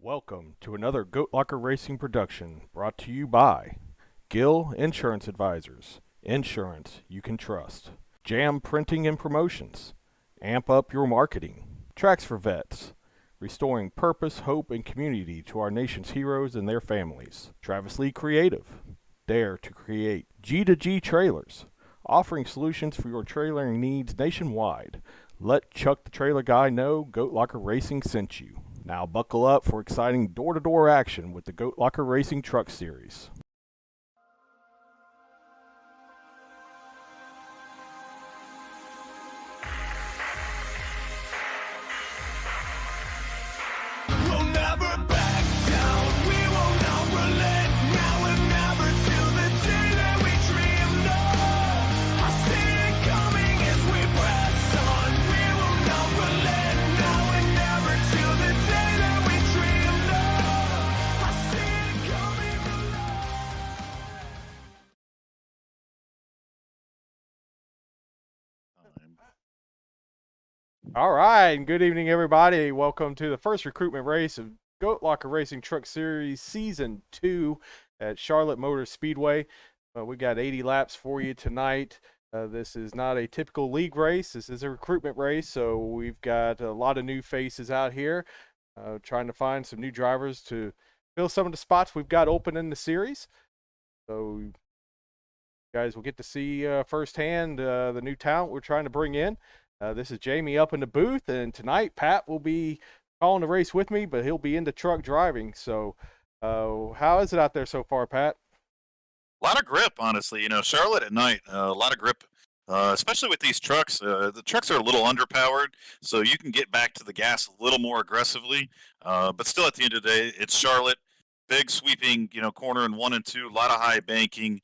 Welcome to another Goat Locker Racing production brought to you by Gill Insurance Advisors. Insurance you can trust. Jam Printing and Promotions. Amp up your marketing. Tracks for Vets. Restoring purpose, hope, and community to our nation's heroes and their families. Travis Lee Creative. Dare to create. G2G Trailers. Offering solutions for your trailering needs nationwide. Let Chuck the Trailer Guy know Goat Locker Racing sent you. Now buckle up for exciting door-to-door action with the Goat Locker Racing Truck Series. We'll never back down. We will not relent. Now and never till the day that we dreamed of. I see it coming as we press on. We will not relent. Now and never till the day that we dreamed of. I see it coming All right, and good evening, everybody. Welcome to the first recruitment race of Goat Locker Racing Truck Series Season 2 at Charlotte Motor Speedway. We got 80 laps for you tonight. This is not a typical league race. This is a recruitment race, so we've got a lot of new faces out here trying to find some new drivers to fill some of the spots we've got open in the series. So you guys will get to see firsthand the new talent we're trying to bring in. This is Jamie up in the booth, and tonight Pat will be calling the race with me, but he'll be into truck driving. So how is it out there so far, Pat? A lot of grip, honestly. You know, Charlotte at night, a lot of grip, especially with these trucks. The trucks are a little underpowered, so you can get back to the gas a little more aggressively. But still, at the end of the day, it's Charlotte. Big sweeping, corner in 1 and 2, a lot of high banking,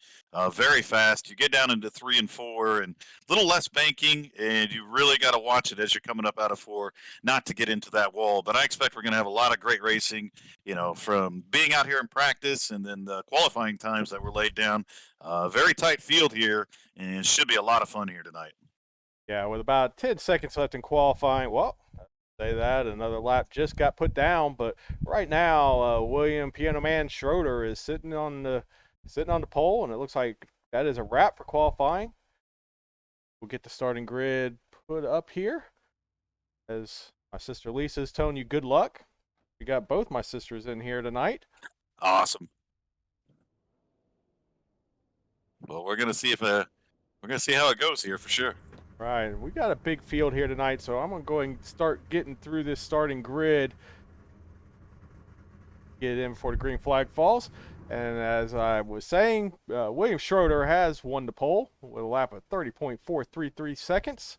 very fast. You get down into 3 and 4 and a little less banking, and you really got to watch it as you're coming up out of 4 not to get into that wall. But I expect we're going to have a lot of great racing, from being out here in practice and then the qualifying times that were laid down. Very tight field here, and it should be a lot of fun here tonight. Yeah, with about 10 seconds left in qualifying, well, say that another lap just got put down, but right now William Piano Man Schroeder is sitting on the pole, and it looks like that is a wrap for qualifying. We'll get the starting grid put up here as my sister Lisa is telling you good luck. We got both my sisters in here tonight. Awesome. Well, we're gonna see how it goes here for sure. Right, we got a big field here tonight, so I'm going to go and start getting through this starting grid. Get in before the green flag falls. And as I was saying, William Schroeder has won the pole with a lap of 30.433 seconds.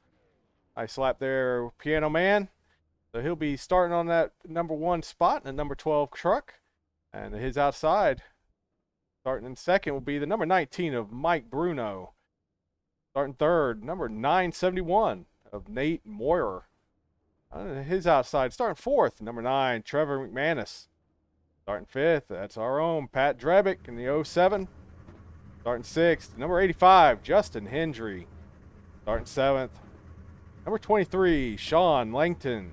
Nice lap there, Piano Man. So he'll be starting on that number 1 spot in the number 12 truck. And his outside, starting in second, will be the number 19 of Mike Bruno. Starting third, number 971 of Nate Moyer. His outside. Starting fourth, number 9, Trevor McManus. Starting fifth, that's our own Pat Drebick in the 07. Starting sixth, number 85, Justin Hendry. Starting seventh, number 23, Sean Langton.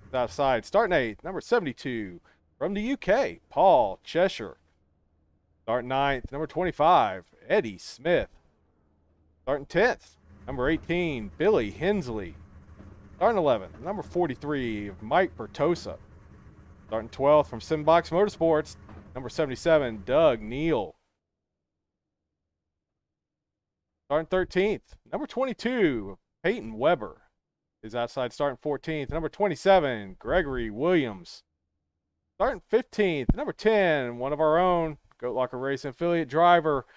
His outside. Starting eighth, number 72 from the UK, Paul Cheshire. Starting ninth, number 25, Eddie Smith. Starting 10th, number 18, Billy Hensley. Starting 11th, number 43, Mike Bertosa. Starting 12th from Simbox Motorsports, number 77, Doug Neal. Starting 13th, number 22, Peyton Weber. His outside. Starting 14th, number 27, Gregory Williams. Starting 15th, number 10, one of our own, Goat Locker Racing affiliate driver,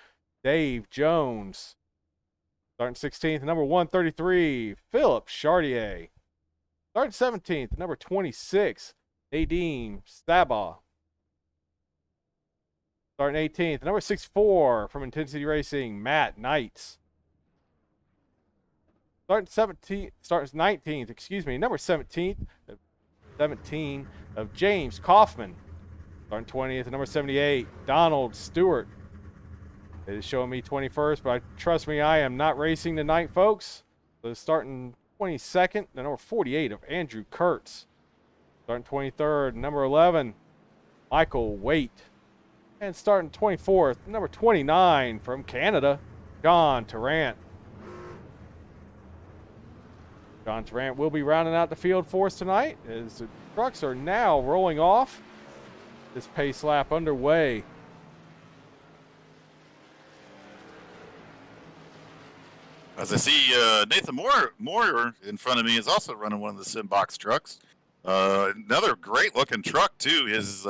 Dave Jones. Starting 16th, number 133, Philip Chartier. Starting 17th, number 26, Nadeem Stabah. Starting 18th, number 64 from Intensity Racing, Matt Knights. Starting 19th, number 17 of James Kaufman. Starting 20th, number 78, Donald Stewart. It is showing me 21st, but trust me, I am not racing tonight, folks. So starting 22nd, the number 48 of Andrew Kurtz. Starting 23rd, number 11 Michael Waite. And starting 24th, number 29 from Canada, John Tarrant. John Tarrant will be rounding out the field for us tonight as the trucks are now rolling off. This pace lap underway. As I see Nathan Moore in front of me is also running one of the Simbox trucks. Another great looking truck too. Is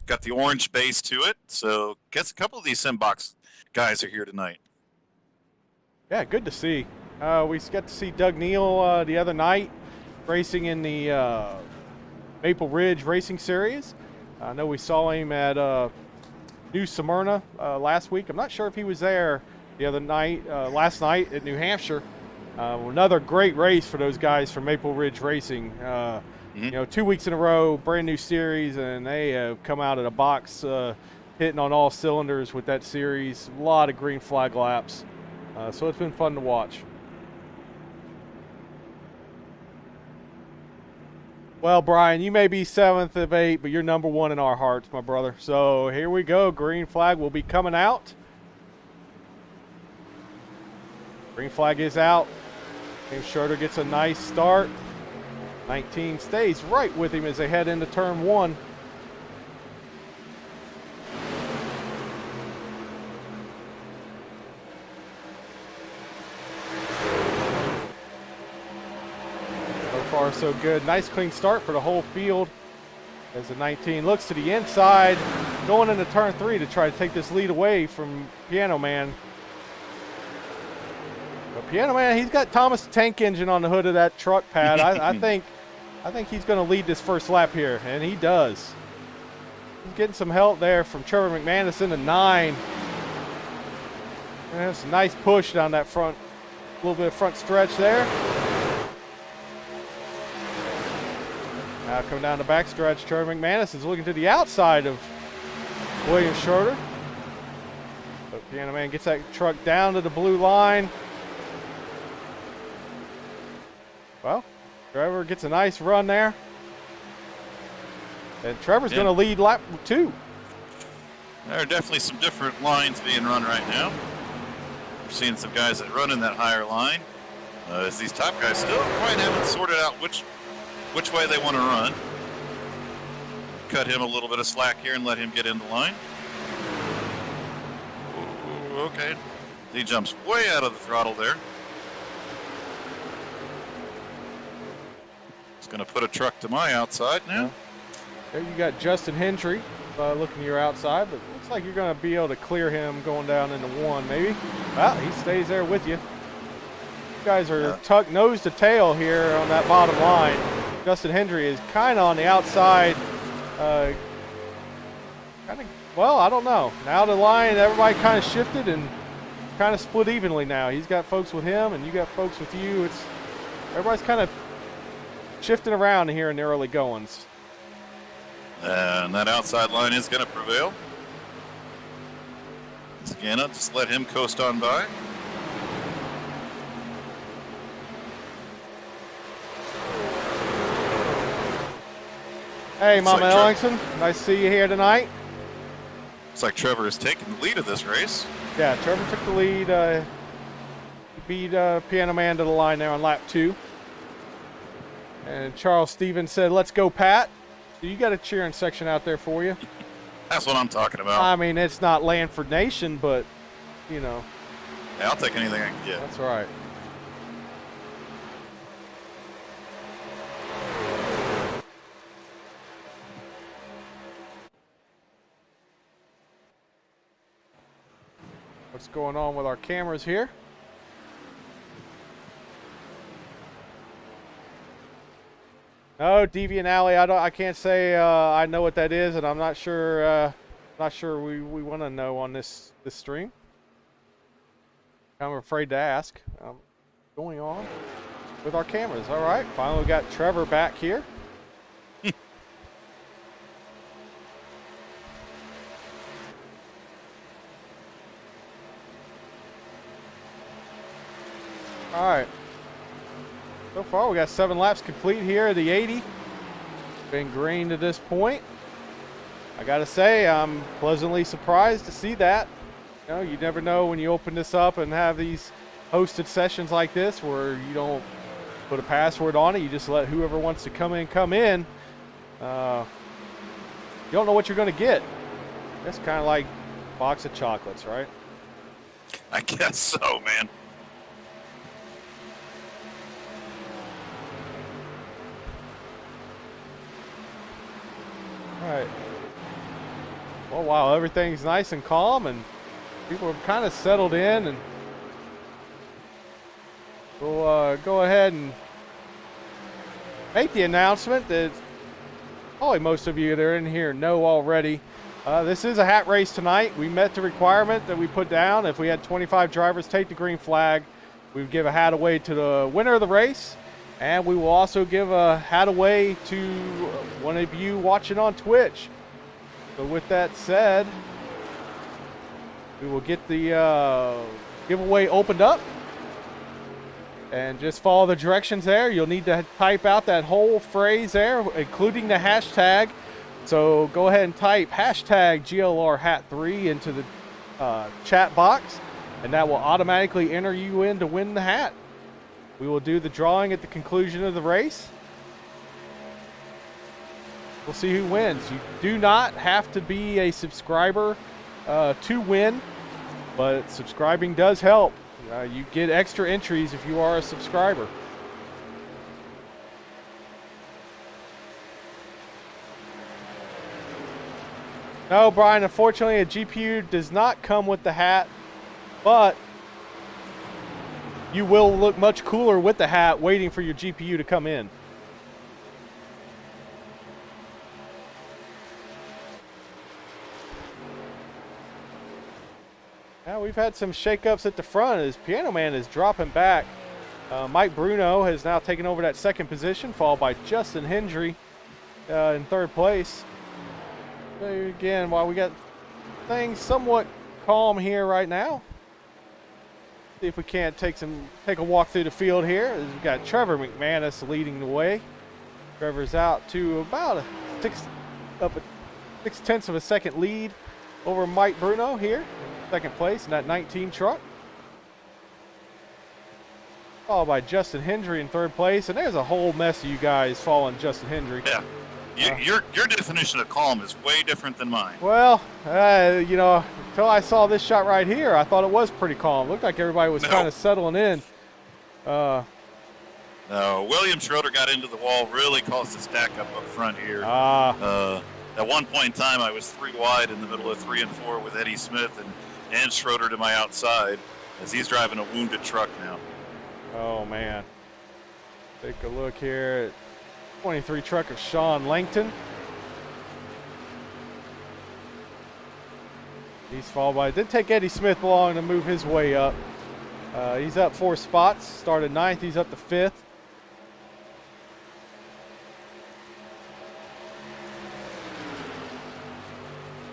got the orange base to it. So guess a couple of these Simbox guys are here tonight. Yeah, good to see. We got to see Doug Neal the other night racing in the Maple Ridge Racing Series. I know we saw him at New Smyrna last week. I'm not sure if he was there the other night, last night at New Hampshire. Another great race for those guys from Maple Ridge Racing. You know, 2 weeks in a row, brand new series, and they have come out of the box hitting on all cylinders with that series. A lot of green flag laps. So it's been fun to watch. Well, Brian, you may be 7th of 8, but you're number 1 in our hearts, my brother. So here we go. Green flag will be coming out. Green flag is out. James Schroeder gets a nice start. 19 stays right with him as they head into turn 1. So far, so good. Nice clean start for the whole field as the 19 looks to the inside, going into turn 3 to try to take this lead away from Piano Man. But Piano Man, he's got Thomas the Tank Engine on the hood of that truck pad. I think he's going to lead this first lap here, and he does. He's getting some help there from Trevor McManus in the 9. And that's a nice push down that front, a little bit of front stretch there. Now coming down the back stretch, Trevor McManus is looking to the outside of William Schroeder. But Piano Man gets that truck down to the blue line. Well, Trevor gets a nice run there. And Trevor's going to lead lap 2. There are definitely some different lines being run right now. We're seeing some guys that run in that higher line. As these top guys still quite haven't sorted out which way they want to run. Cut him a little bit of slack here and let him get in the line. Ooh, okay. He jumps way out of the throttle there. It's going to put a truck to my outside now. There you got Justin Hendry looking to your outside, but looks like you're going to be able to clear him going down into 1 maybe. Well, he stays there with you. You guys are tucked nose to tail here on that bottom line. Justin Hendry is kind of on the outside. Well, I don't know. Now the line, everybody kind of shifted and kind of split evenly now. He's got folks with him, and you got folks with you. Everybody's kind of shifting around here in the early goings. And that outside line is going to prevail. Scana, just let him coast on by. Hey, Mama Ellingson. Nice to see you here tonight. Looks like Trevor is taking the lead of this race. Yeah, Trevor took the lead. Beat Piano Man to the line there on lap 2. And Charles Stevens said, "Let's go, Pat." So you got a cheering section out there for you. That's what I'm talking about. I mean, it's not Lanford Nation, but, you know. Yeah, I'll take anything I can get. That's right. What's going on with our cameras here? No, Deviant Alley. I can't say I know what that is, and I'm not sure. We want to know on this stream. I'm afraid to ask. Going on with our cameras. All right. Finally, we got Trevor back here. All right. So far, we got 7 laps complete here. The 80 been green to this point. I gotta say, I'm pleasantly surprised to see that. You know, you never know when you open this up and have these hosted sessions like this where you don't put a password on it. You just let whoever wants to come in, come in. You don't know what you're going to get. That's kind of like a box of chocolates, right? I guess so, man. All right. Well, while everything's nice and calm and people have kind of settled in, and we'll go ahead and make the announcement that probably most of you that are in here know already. This is a hat race tonight. We met the requirement that we put down. If we had 25 drivers take the green flag, we would give a hat away to the winner of the race. And we will also give a hat away to one of you watching on Twitch. So with that said, we will get the giveaway opened up. And just follow the directions there. You'll need to type out that whole phrase there, including the hashtag. So go ahead and type hashtag GLRhat3 into the chat box, and that will automatically enter you in to win the hat. We will do the drawing at the conclusion of the race. We'll see who wins. You do not have to be a subscriber to win, but subscribing does help. You get extra entries if you are a subscriber. No, Brian, unfortunately a GPU does not come with the hat, but you will look much cooler with the hat waiting for your GPU to come in. Now we've had some shakeups at the front as Piano Man is dropping back. Mike Bruno has now taken over that second position, followed by Justin Hendry in third place. So again, while we got things somewhat calm here right now, see if we can't take a walk through the field here. We've got Trevor McManus leading the way. Trevor's out to about a 6/10 of a second lead over Mike Bruno here. Second place in that 19 truck. Followed by Justin Hendry in third place. And there's a whole mess of you guys following Justin Hendry. Yeah. Your definition of calm is way different than mine. Well, you know, until I saw this shot right here, I thought it was pretty calm. Looked like everybody was kind of settling in. No, William Schroeder got into the wall, really caused a stack up front here. At one point in time, I was 3 wide in the middle of 3 and 4 with Eddie Smith and Schroeder to my outside as he's driving a wounded truck now. Oh, man. Take a look here at 23 truck of Sean Langton. He's followed by, it did take Eddie Smith long to move his way up. He's up 4 spots, started 9th, he's up to 5th.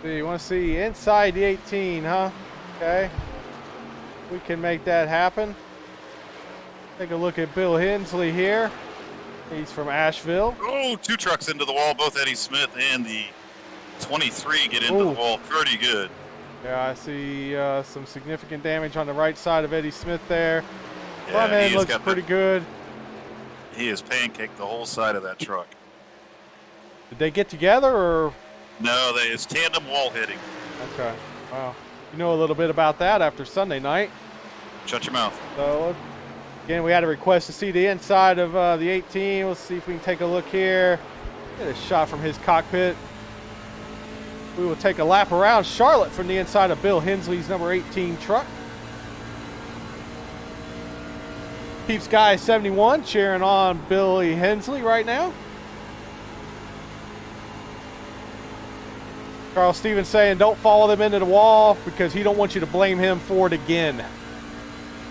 So you want to see inside the 18, huh? Okay. We can make that happen. Take a look at Bill Hensley here. He's from Asheville. Oh, 2 trucks into the wall, both Eddie Smith and the 23 get into the wall pretty good. Yeah, I see some significant damage on the right side of Eddie Smith there. Yeah, Front end looks pretty good. He has pancaked the whole side of that truck. Did they get together or? No, it's tandem wall hitting. Okay. Wow. You know a little bit about that after Sunday night. Shut your mouth. So, again, we had a request to see the inside of the 18. Let's see if we can take a look here. Get a shot from his cockpit. We will take a lap around Charlotte from the inside of Bill Hensley's number 18 truck. Keeps Guy 71 cheering on Billy Hensley right now. Carl Stevens saying don't follow them into the wall because he don't want you to blame him for it again.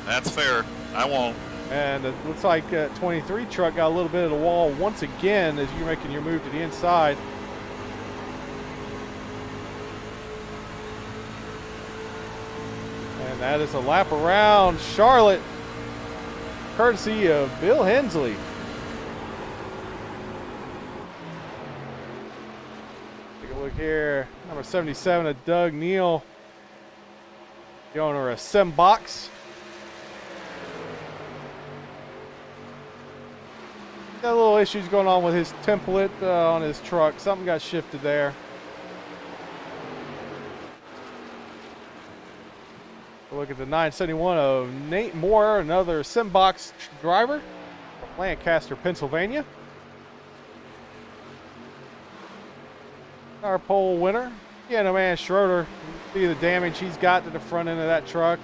That's fair. I won't. And it looks like 23 truck got a little bit of the wall once again as you're making your move to the inside. And that is a lap around Charlotte, courtesy of Bill Hensley. Look here, number 77 of Doug Neal, the owner of Simbox. Got a little issues going on with his template on his truck. Something got shifted there. Look at the 971 of Nate Moore, another Simbox driver from Lancaster, Pennsylvania. Our pole winner, Piano Man Schroeder. See the damage he's got to the front end of that truck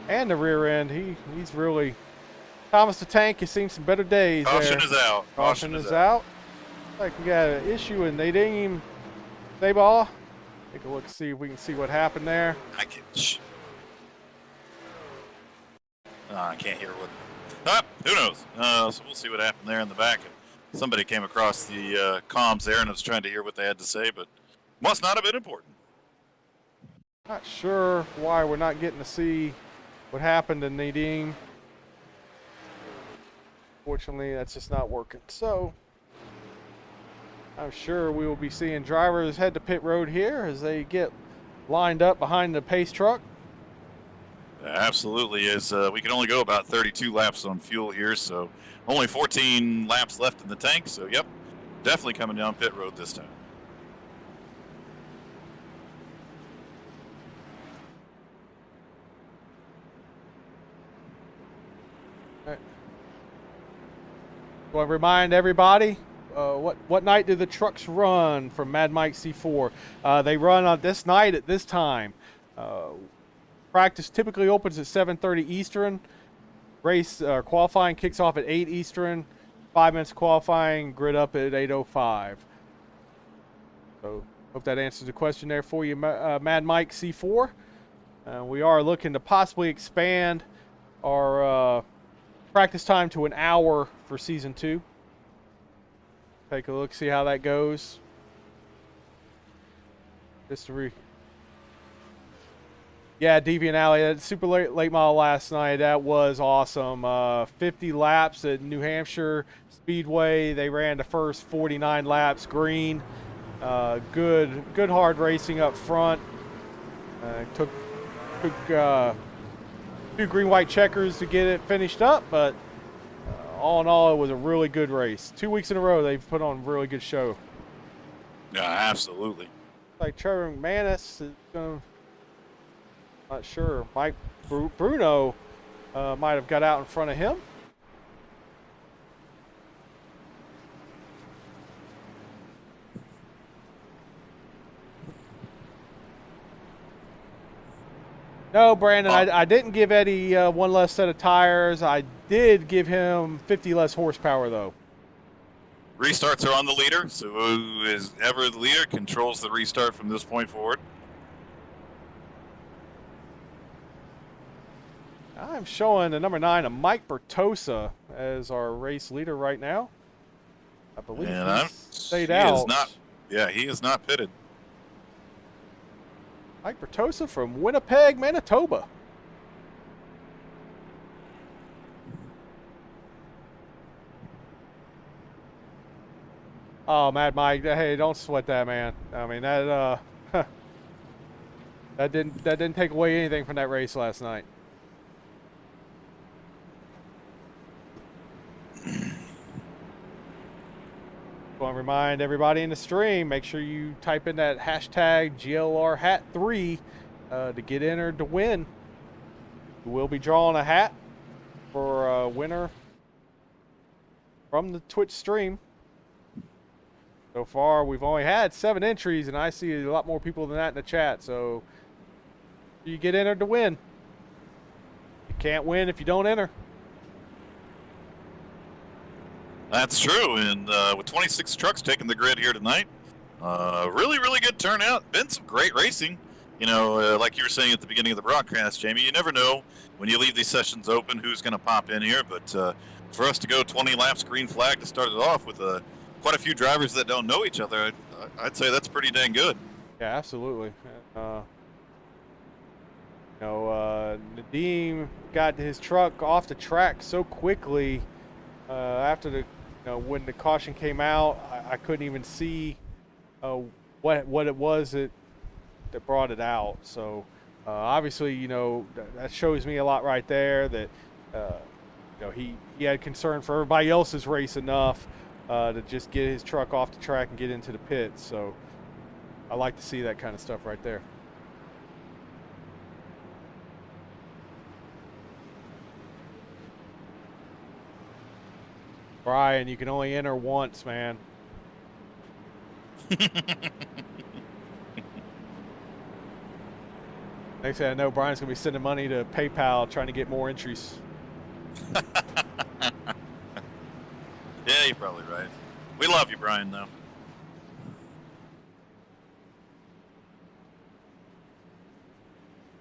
and the rear end. He's really, Thomas the Tank has seen some better days. Caution there. is out. Caution is out. Like we got an issue with Nadeem Dayball. Take a look, see if we can see what happened there. I can't hear what. Who knows? So we'll see what happened there in the back. Somebody came across the comms there and was trying to hear what they had to say, but must not have been important. Not sure why we're not getting to see what happened to Nadeem. Fortunately, that's just not working. So I'm sure we will be seeing drivers head to pit road here as they get lined up behind the pace truck. Absolutely, as we can only go about 32 laps on fuel here, so only 14 laps left in the tank. So, yep, definitely coming down pit road this time. All right. Want to remind everybody, what night do the trucks run from Mad Mike C4? They run on this night at this time. Practice typically opens at 7:30 Eastern. Race qualifying kicks off at 8 Eastern. 5 minutes qualifying, grid up at 8:05. So hope that answers the question there for you, Mad Mike C4. We are looking to possibly expand our practice time to an hour for season 2. Take a look, see how that goes. Just to Yeah, Deviant Alley, that super late model last night, that was awesome. 50 laps at New Hampshire Speedway. They ran the first 49 laps green. Good hard racing up front. Took 2 green-white checkers to get it finished up, but all in all, it was a really good race. 2 weeks in a row, they've put on a really good show. Yeah, absolutely. Like Trevor McManus is going to... Not sure. Mike Bruno might have got out in front of him. No, Brandon, I didn't give Eddie one less set of tires. I did give him 50 less horsepower, though. Restarts are on the leader, so who is ever the leader controls the restart from this point forward. I'm showing the number 9 of Mike Bertosa as our race leader right now. I believe he stayed out. He is not pitted. Mike Bertosa from Winnipeg, Manitoba. Oh, Mad Mike, hey, don't sweat that, man. I mean, that that didn't take away anything from that race last night. Want to remind everybody in the stream, make sure you type in that hashtag GLRHat3 to get entered to win. We will be drawing a hat for a winner from the Twitch stream. So far, we've only had 7 entries, and I see a lot more people than that in the chat. So you get entered to win. You can't win if you don't enter. That's true, and with 26 trucks taking the grid here tonight, really good turnout. Been some great racing. You know, like you were saying at the beginning of the broadcast, Jamie, you never know when you leave these sessions open who's going to pop in here, but for us to go 20 laps green flag to start it off with quite a few drivers that don't know each other, I'd say that's pretty dang good. Yeah, absolutely. Nadeem got his truck off the track so quickly after when the caution came out. I couldn't even see what it was that brought it out. So obviously, that shows me a lot right there that he had concern for everybody else's race enough to just get his truck off the track and get into the pits. So I like to see that kind of stuff right there. Brian, you can only enter once, man. Next thing I know, Brian's gonna be sending money to PayPal trying to get more entries. Yeah, you're probably right. We love you, Brian, though.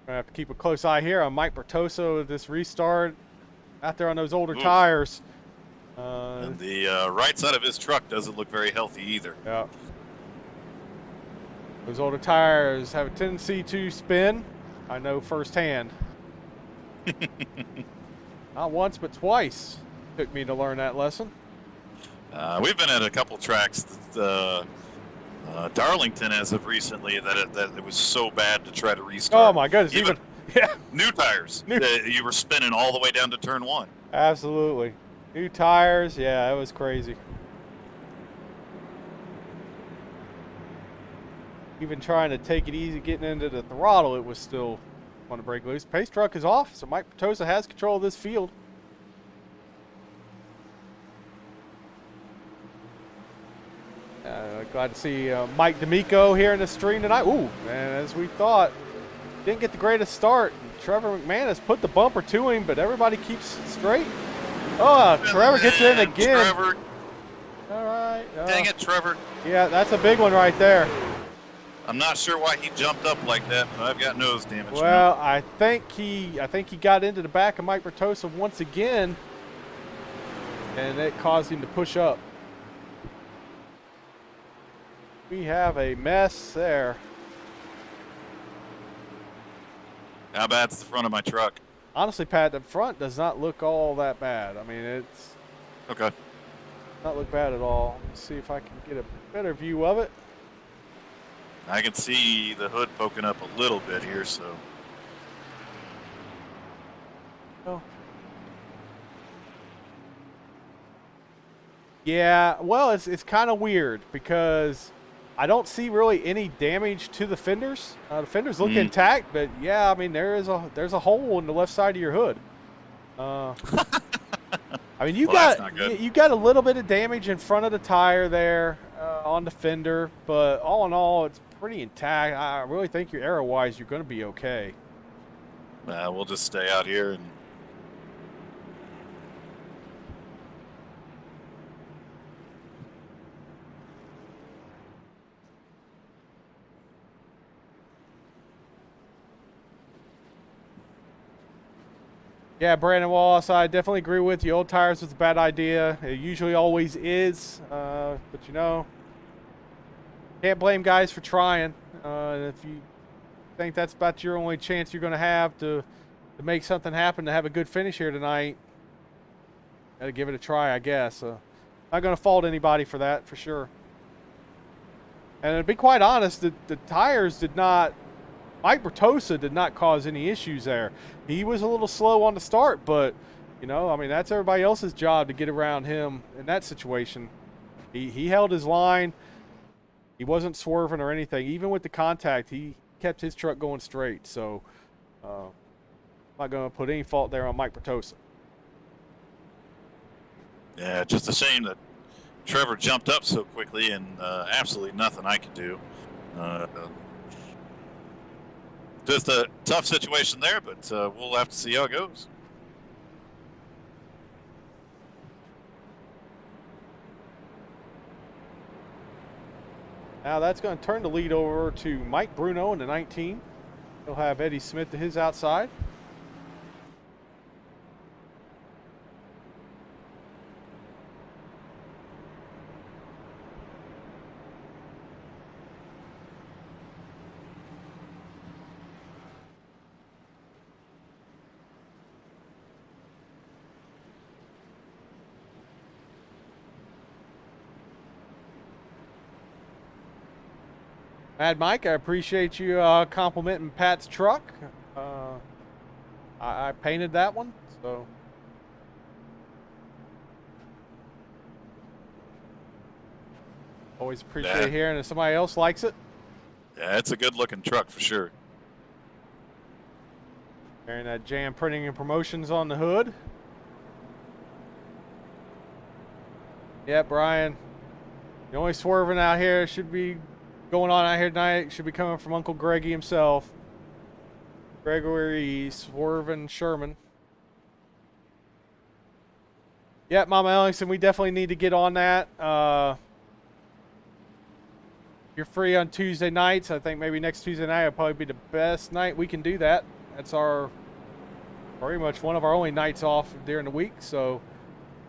Gonna have to keep a close eye here on Mike Bertoso with this restart out there on those older tires. And the right side of his truck doesn't look very healthy either. Yeah. Those older tires have a tendency to spin. I know firsthand. Not once, but twice. Took me to learn that lesson. We've been at a couple tracks, Darlington as of recently, that it was so bad to try to restart. Oh my goodness! Even yeah, new tires. You were spinning all the way down to turn 1. Absolutely. New tires, yeah, it was crazy. Even trying to take it easy getting into the throttle, it was still want to break loose. Pace truck is off, so Mike Bertosa has control of this field. Glad to see Mike D'Amico here in the stream tonight. Ooh, man, as we thought, didn't get the greatest start. Trevor McManus put the bumper to him, but everybody keeps it straight. Oh, Trevor gets in again. Trevor. All right. Dang it, Trevor. Yeah, that's a big one right there. I'm not sure why he jumped up like that, but I've got nose damage. Well, now. I think he got into the back of Mike Bertosa once again, and it caused him to push up. We have a mess there. How bad's the front of my truck? Honestly, Pat, the front does not look all that bad. I mean, it's Okay. not look bad at all. Let's see if I can get a better view of it. I can see the hood poking up a little bit here, so. Oh. Yeah, well, it's kind of weird because I don't see really any damage to the fenders. The fenders look intact, but yeah, I mean there's a hole in the left side of your hood. I mean you got a little bit of damage in front of the tire there on the fender, but all in all, it's pretty intact. I really think your aero-wise, you're going to be okay. We'll just stay out here and. Yeah, Brandon Wallace, I definitely agree with you. Old tires was a bad idea. It usually always is, but can't blame guys for trying. If you think that's about your only chance you're going to have to make something happen, to have a good finish here tonight, got to give it a try, I guess. Not going to fault anybody for that, for sure. And to be quite honest, the tires did not. Mike Bertosa did not cause any issues there. He was a little slow on the start, but, I mean, that's everybody else's job to get around him in that situation. He held his line. He wasn't swerving or anything. Even with the contact, he kept his truck going straight. So, I'm not going to put any fault there on Mike Bertosa. Yeah, just a shame that Trevor jumped up so quickly and absolutely nothing I could do. Just a tough situation there, but we'll have to see how it goes. Now that's going to turn the lead over to Mike Bruno in the 19. He'll have Eddie Smith to his outside. Mad Mike, I appreciate you complimenting Pat's truck. I painted that one, so. Always appreciate hearing that somebody else likes it. Yeah, it's a good looking truck for sure. Carrying that Jam Printing and Promotions on the hood. Yeah, Brian. The only swerving out here should be going on out here tonight should be coming from Uncle Greggy himself. Gregory Swervin Sherman. Yeah, Mama Ellingson, we definitely need to get on that. You're free on Tuesday nights. I think maybe next Tuesday night will probably be the best night we can do that. That's our pretty much one of our only nights off during the week. So,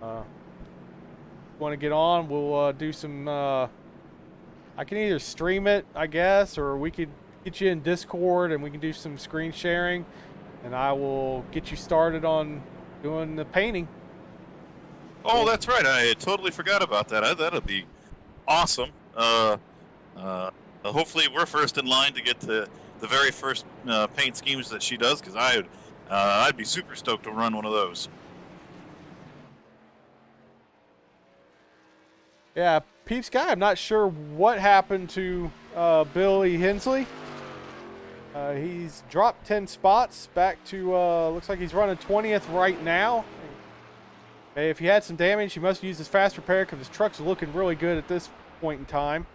want to get on? We'll do some. I can either stream it, I guess, or we could get you in Discord and we can do some screen sharing, and I will get you started on doing the painting. Oh, that's right. I totally forgot about that. That'll be awesome. Hopefully we're first in line to get to the very first paint schemes that she does, because I'd be super stoked to run one of those. Yeah, Peeps Guy, I'm not sure what happened to Billy Hensley. He's dropped 10 spots back to, looks like he's running 20th right now. Hey, if he had some damage, he must use his fast repair because his truck's looking really good at this point in time.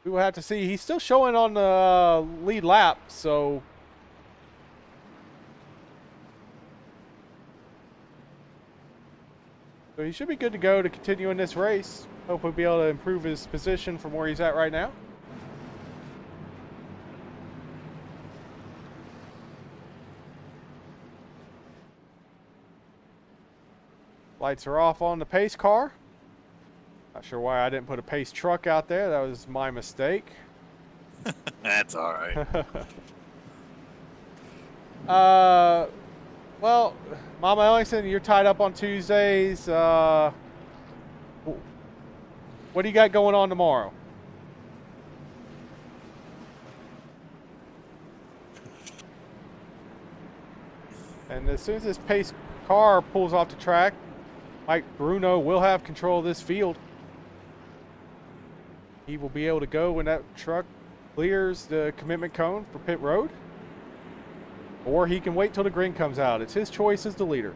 We will have to see. He's still showing on the lead lap, so he should be good to go to continue in this race. Hope he'll be able to improve his position from where he's at right now. Lights are off on the pace car. Not sure why I didn't put a pace truck out there. That was my mistake. That's all right. Well, Mama Ellingson, you're tied up on Tuesdays. What do you got going on tomorrow? And as soon as this pace car pulls off the track, Mike Bruno will have control of this field. He will be able to go when that truck clears the commitment cone for pit road. Or he can wait till the green comes out. It's his choice as the leader.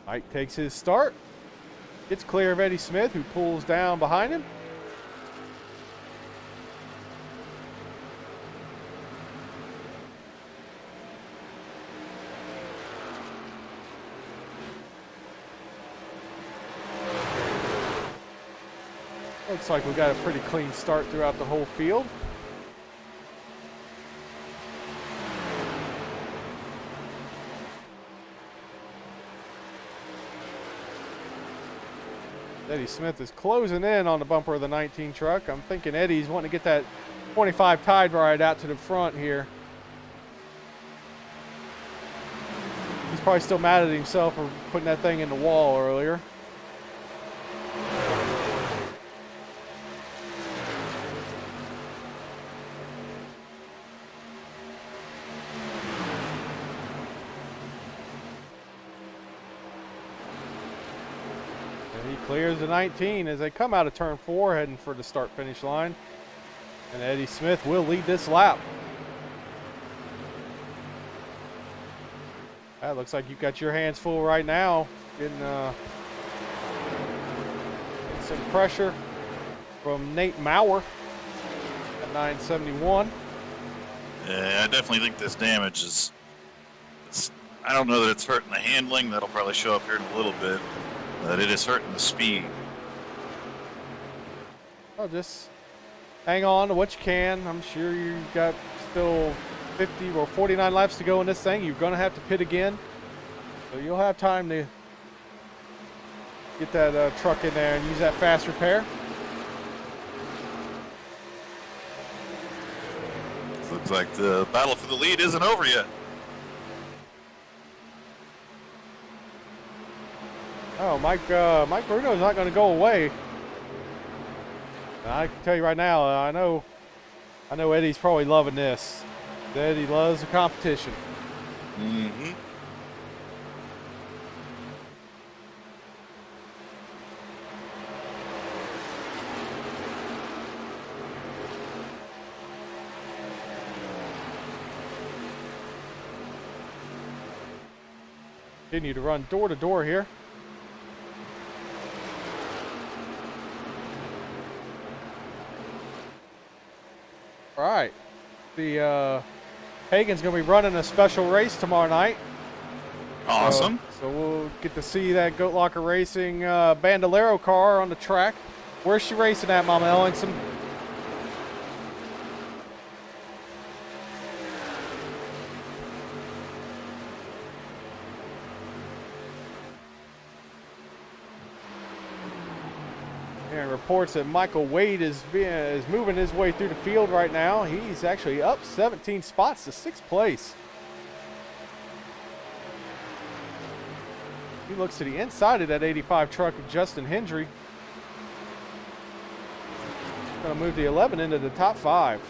Mike takes his start. Gets clear of Eddie Smith, who pulls down behind him. Looks like we got a pretty clean start throughout the whole field. Eddie Smith is closing in on the bumper of the 19 truck. I'm thinking Eddie's wanting to get that 25 Tide Ride out to the front here. He's probably still mad at himself for putting that thing in the wall earlier. Clears the 19 as they come out of turn 4, heading for the start-finish line. And Eddie Smith will lead this lap. That looks like you've got your hands full right now. Getting some pressure from Nate Maurer at 971. Yeah, I definitely think this damage is... I don't know that it's hurting the handling. That'll probably show up here in a little bit. But it is hurting the speed. Well, just hang on to what you can. I'm sure you've got still 50 or 49 laps to go in this thing. You're going to have to pit again. So you'll have time to get that truck in there and use that fast repair. So Looks like the battle for the lead isn't over yet. Oh, Mike Bruno's not going to go away. I can tell you right now, I know Eddie's probably loving this. Eddie loves the competition. Mm-hmm. Continue to run door to door here. All right, the Hagen's going to be running a special race tomorrow night. Awesome. So we'll get to see that Goat Locker Racing Bandolero car on the track. Where's she racing at, Mama Ellingson? And reports that Michael Wade is moving his way through the field right now. He's actually up 17 spots to 6th place. He looks to the inside of that 85 truck of Justin Hendry. Going to move the 11 into the top 5.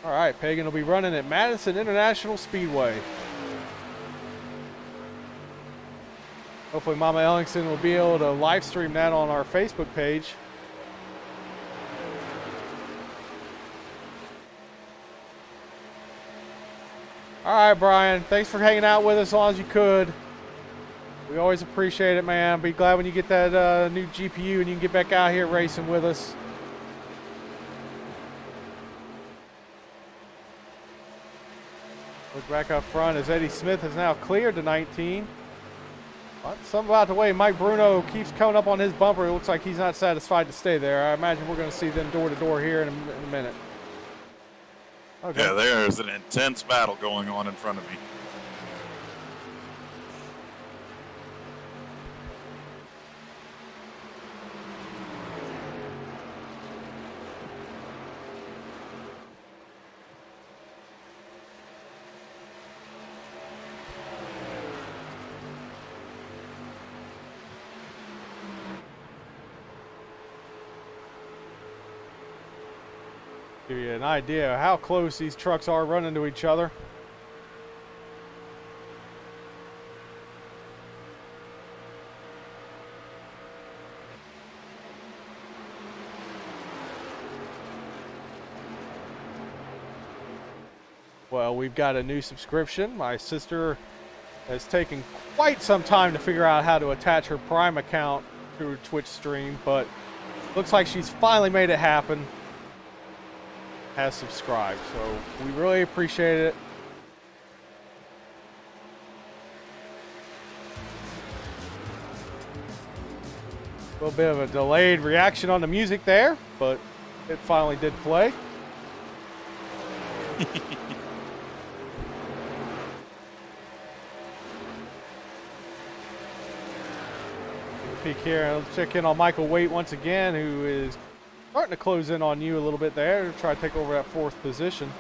All right, Pagan will be running at Madison International Speedway. Hopefully Mama Ellingson will be able to live stream that on our Facebook page. All right, Brian, thanks for hanging out with us as long as you could. We always appreciate it, man. Be glad when you get that new GPU and you can get back out here racing with us. Look back up front as Eddie Smith has now cleared the 19. But something about the way Mike Bruno keeps coming up on his bumper, it looks like he's not satisfied to stay there. I imagine we're going to see them door to door here in a minute. Okay. Yeah, there's an intense battle going on in front of me. Give you an idea of how close these trucks are running to each other. Well, we've got a new subscription. My sister has taken quite some time to figure out how to attach her Prime account to her Twitch stream, but looks like she's finally made it happen. Has subscribed, so we really appreciate it. A little bit of a delayed reaction on the music there, but it finally did play. Peek here. Let's check in on Michael Waite once again, who is starting to close in on you a little bit there to try to take over that 4th position.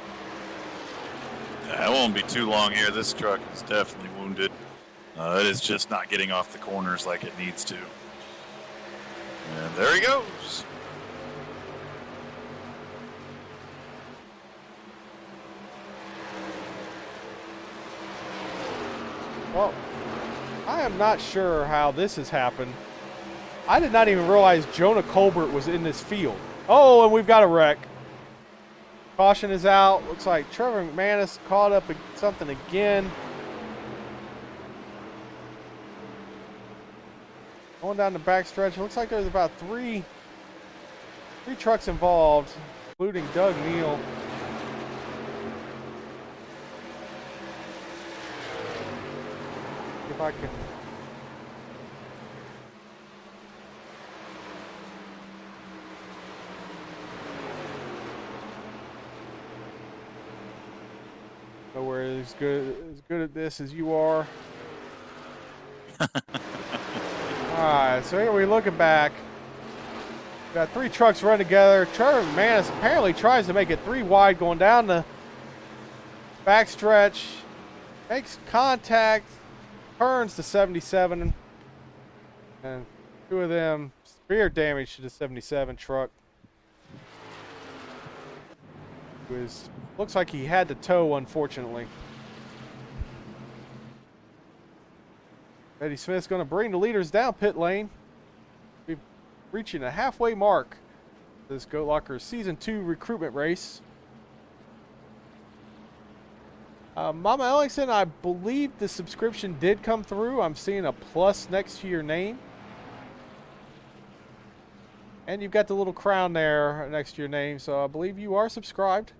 Yeah, it won't be too long here. This truck is definitely wounded. It is just not getting off the corners like it needs to. And there he goes. Well, I am not sure how this has happened. I did not even realize Jonah Colbert was in this field. Oh, and we've got a wreck. Caution is out. Looks like Trevor McManus caught up in something again. Going down the back stretch, it looks like there's about three trucks involved, including Doug Neal. If I can. Nowhere as good at this as you are. All right, so here we're looking back. Got 3 trucks running together. Trevor McManus apparently tries to make it 3 wide going down the backstretch. Makes contact. Turns to 77. And 2 of them severe damage to the 77 truck. Looks like he had to tow, unfortunately. Eddie Smith's going to bring the leaders down pit lane. We're reaching a halfway mark. This Goat Locker Season 2 recruitment race. Mama Ellingson, I believe the subscription did come through. I'm seeing a plus next to your name. And you've got the little crown there next to your name, so I believe you are subscribed.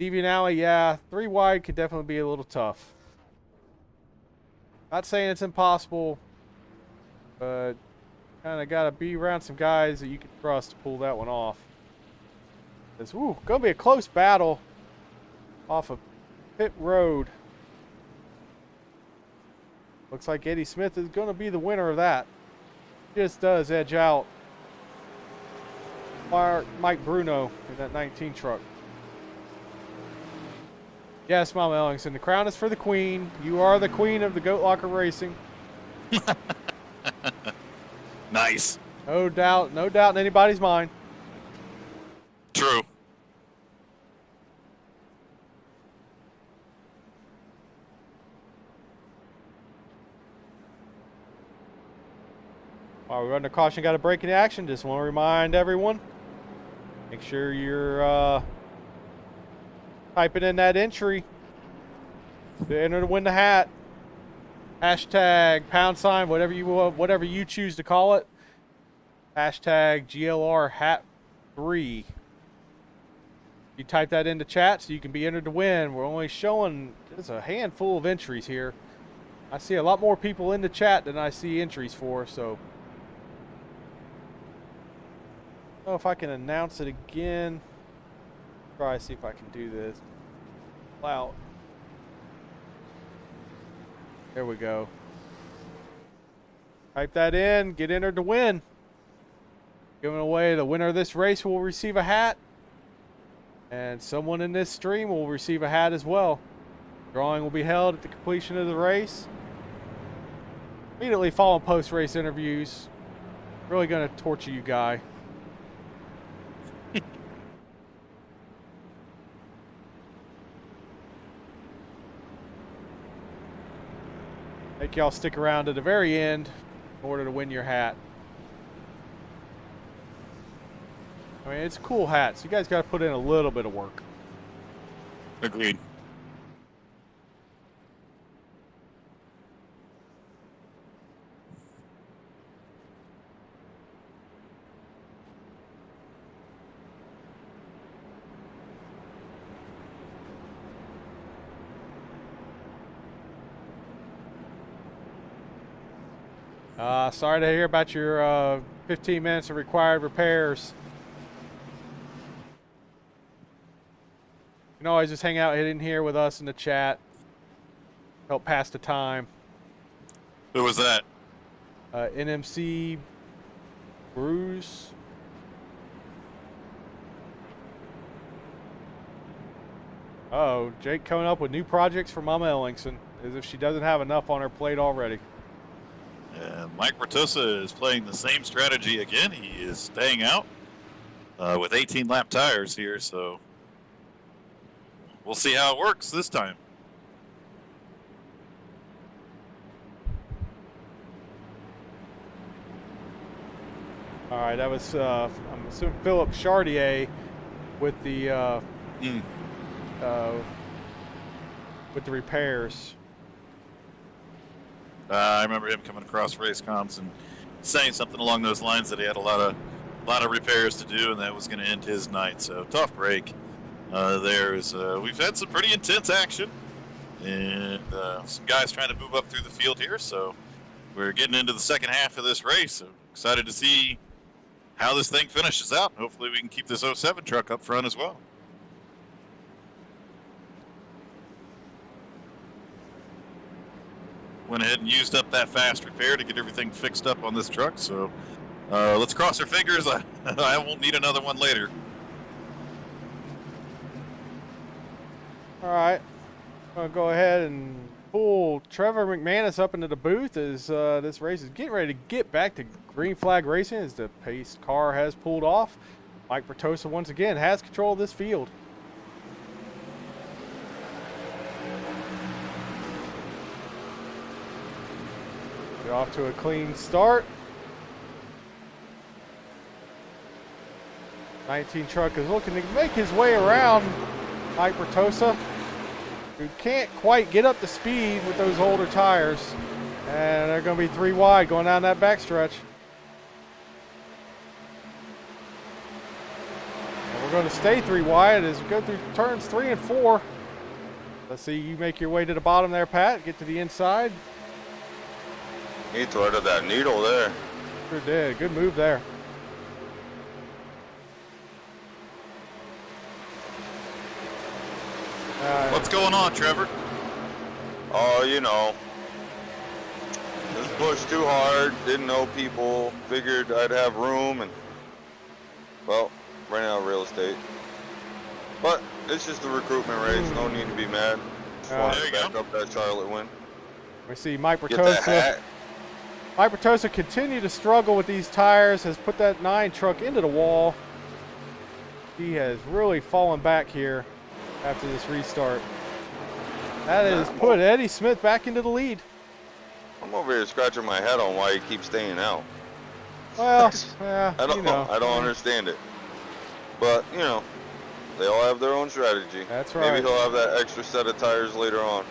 Deviant Alley, yeah, 3 wide could definitely be a little tough. Not saying it's impossible, but kind of got to be around some guys that you can trust to pull that one off. It's going to be a close battle off of pit road. Looks like Eddie Smith is going to be the winner of that. Just does edge out Mike Bruno in that 19 truck. Yes, Mama Ellingson, the crown is for the queen. You are the queen of the Goat Locker Racing. Nice. No doubt in anybody's mind. True. While we're under caution, got a break in action. Just want to remind everyone, make sure you're typing in that entry to enter to win the hat. Hashtag #, whatever you choose to call it. Hashtag GLR hat 3. You type that into chat so you can be entered to win. We're only showing just a handful of entries here. I see a lot more people in the chat than I see entries for, so I don't know if I can announce it again. Try to see if I can do this. Wow. There we go. Type that in, get entered to win. Giving away the winner of this race will receive a hat. And someone in this stream will receive a hat as well. Drawing will be held at the completion of the race. Immediately following post-race interviews. Really going to torture you, Guy. Make y'all stick around to the very end in order to win your hat. I mean, it's a cool hat, so you guys got to put in a little bit of work. Agreed. Sorry to hear about your 15 minutes of required repairs. You can always just hang out in here with us in the chat. Help pass the time. Who was that? NMC Bruce. Oh, Jake coming up with new projects for Mama Ellingson, as if she doesn't have enough on her plate already. Mike Bertosa is playing the same strategy again. He is staying out with 18-lap tires here, so we'll see how it works this time. All right, that was I'm assuming Philip Chartier with the repairs. I remember him coming across race comms and saying something along those lines that he had a lot of repairs to do, and that was going to end his night. So tough break. We've had some pretty intense action, and some guys trying to move up through the field here. So we're getting into the second half of this race. So excited to see how this thing finishes out. Hopefully we can keep this 07 truck up front as well. Went ahead and used up that fast repair to get everything fixed up on this truck, so Let's cross our fingers. I won't need another one later. All right. I'm going to go ahead and pull Trevor McManus up into the booth as this race is getting ready to get back to green flag racing as the pace car has pulled off. Mike Bertosa once again has control of this field. Get off to a clean start. 19 truck is looking to make his way around Mike Bertosa, who can't quite get up to speed with those older tires. And they're going to be 3 wide going down that backstretch. And we're going to stay 3 wide as we go through turns 3 and 4. Let's see you make your way to the bottom there, Pat. Get to the inside. He threaded that needle there. Sure did. Good move there. What's going on, Trevor? Oh, you know. Just pushed too hard, didn't know people, figured I'd have room, and, well, ran out of real estate. But it's just a recruitment race, no need to be mad. Just wanted There to you back go. up that Charlotte win. We see Mike Get that Bertosa. hat. Mike Bertosa continue to struggle with these tires, has put that 9 truck into the wall. He has really fallen back here after this restart. That has put Eddie Smith back into the lead. I'm over here scratching my head on why he keeps staying out. Well, yeah, I don't you know. I don't understand it. But, you know, they all have their own strategy. That's right. Maybe he'll have that extra set of tires later on.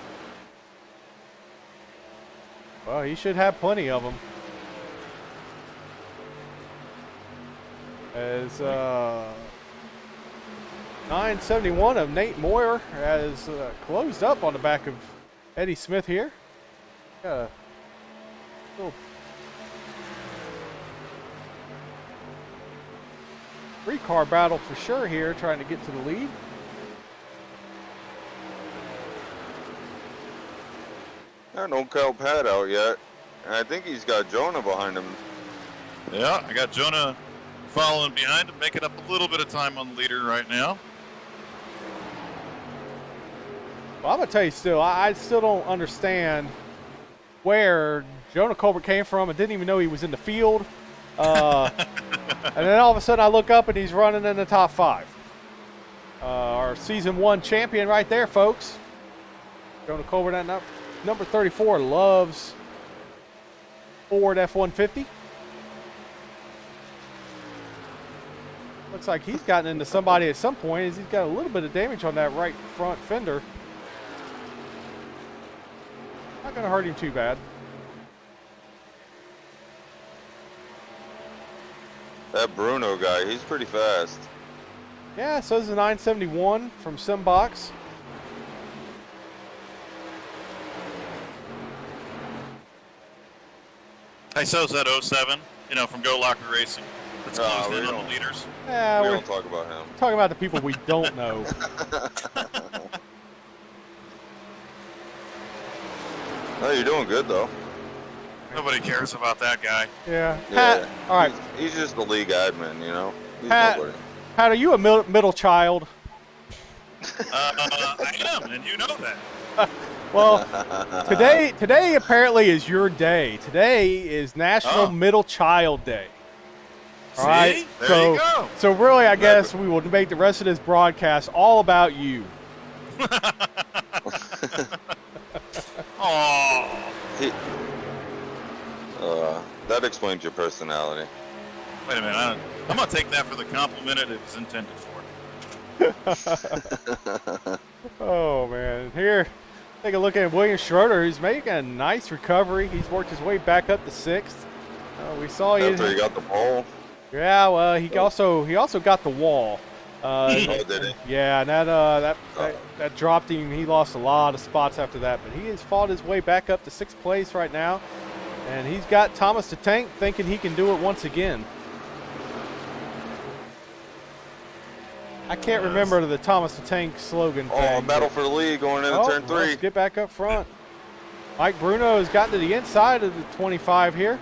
Well, he should have plenty of them. As 971 of Nate Moyer has closed up on the back of Eddie Smith here. Got a little 3-car battle for sure here, trying to get to the lead. I don't count Pat out yet. And I think he's got Jonah behind him. Yeah, I got Jonah following behind him, making up a little bit of time on the leader right now. Well, I'm gonna tell you still, I still don't understand where Jonah Colbert came from. I didn't even know he was in the field. And then all of a sudden I look up and he's running in the top 5. Our season 1 champion right there, folks. Jonah Colbert at number 34 loves Ford F-150. Looks like he's gotten into somebody at some point as he's got a little bit of damage on that right front fender. Not going to hurt him too bad. That Bruno guy, he's pretty fast. Yeah, so is the 971 from Simbox. Hey, so's that 07, you know, from Go Locker Racing. That's No, closed we in on don't. the leaders. Yeah, We we're don't talk about him. talking about the people we don't know. Oh, you're doing good though. Nobody cares about that guy. Yeah. Yeah. Pat, all right. He's just the league admin, you know. He's Pat, nobody. Pat, are you a middle child? I am, and you know that. Well, today apparently is your day. Today is National Oh. Middle Child Day. All See? right. There you go. So really, I guess we will make the rest of this broadcast all about you. Oh, He, that explains your personality. wait a minute. I'm going to take that for the compliment it was intended for. Oh man, here, take a look at William Schroeder, who's making a nice recovery. He's worked his way back up to 6th. We saw After he got the pole. Yeah, well, he also got the wall. Oh, did he? Yeah, and that dropped him. He lost a lot of spots after that, but he has fought his way back up to 6th place right now, and he's got Thomas the Tank thinking he can do it once again. I can't remember the Thomas the Tank slogan. Oh, thing, battle for the lead going into turn 3. Let's get back up front. Mike Bruno has gotten to the inside of the 25 here.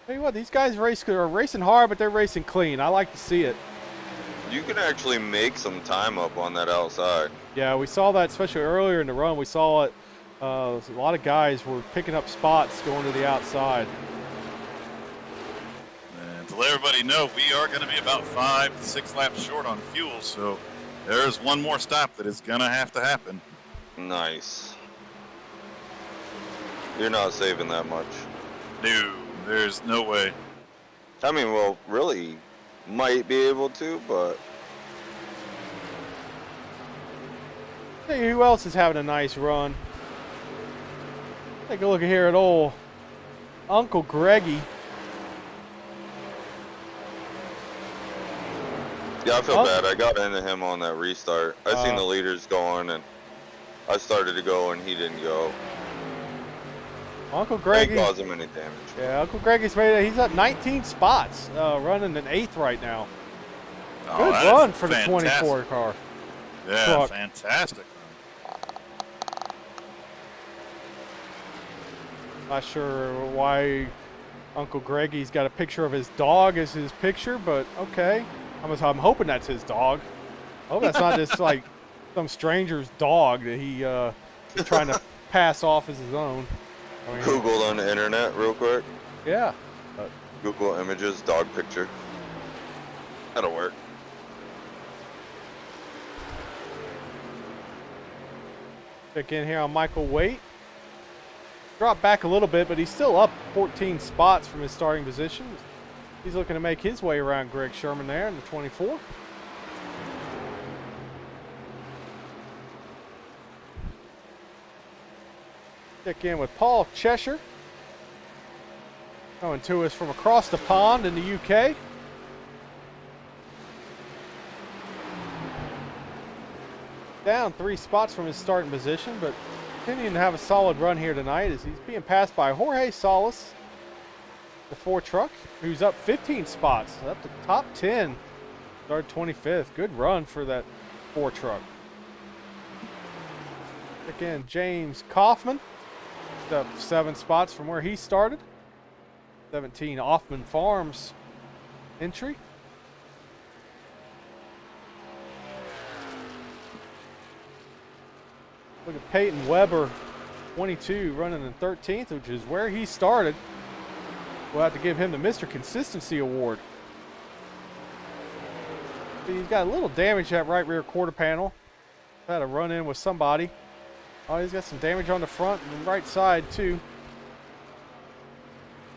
Tell you what, these guys are racing hard, but they're racing clean. I like to see it. You can actually make some time up on that outside. Yeah, we saw that, especially earlier in the run. We saw it. A lot of guys were picking up spots going to the outside. And to let everybody know, we are going to be about 5 to 6 laps short on fuel, so there's one more stop that is going to have to happen. Nice. You're not saving that much. No, there's no way. I mean, well, really, might be able to, but Hey, who else is having a nice run? Take a look here at old Uncle Greggy. yeah, I feel Oh. bad. I got into him on that restart. I seen the leaders going, and I started to go, and he didn't go. Uncle I Greggy. didn't cause him any damage. Yeah, Uncle Greggy's made it. He's up 19 spots, running in 8th right now. Oh, Good that run is for the fantastic. 24 car. Yeah, truck. fantastic. Not sure why Uncle Greggy's got a picture of his dog as his picture, but okay. I'm hoping that's his dog. I hope that's not just like some stranger's dog that he is trying to pass off as his own. I mean, Googled on the internet real quick. yeah. Google images, dog picture. That'll work. Check in here on Michael Waite. Dropped back a little bit, but he's still up 14 spots from his starting position. He's looking to make his way around Greg Sherman there in the 24. Check in with Paul Cheshire. Coming to us from across the pond in the UK. Down 3 spots from his starting position, but continuing to have a solid run here tonight as he's being passed by Jorge Salas, the 4 truck, who's up 15 spots, up to top 10. Started 25th. Good run for that 4 truck. Again, James Kaufman, up 7 spots from where he started. 17 Hoffman Farms entry. Look at Peyton Weber, 22, running in 13th, which is where he started. We'll have to give him the Mr. Consistency Award. He's got a little damage to that right rear quarter panel. Had a run in with somebody. Oh, he's got some damage on the front and the right side too.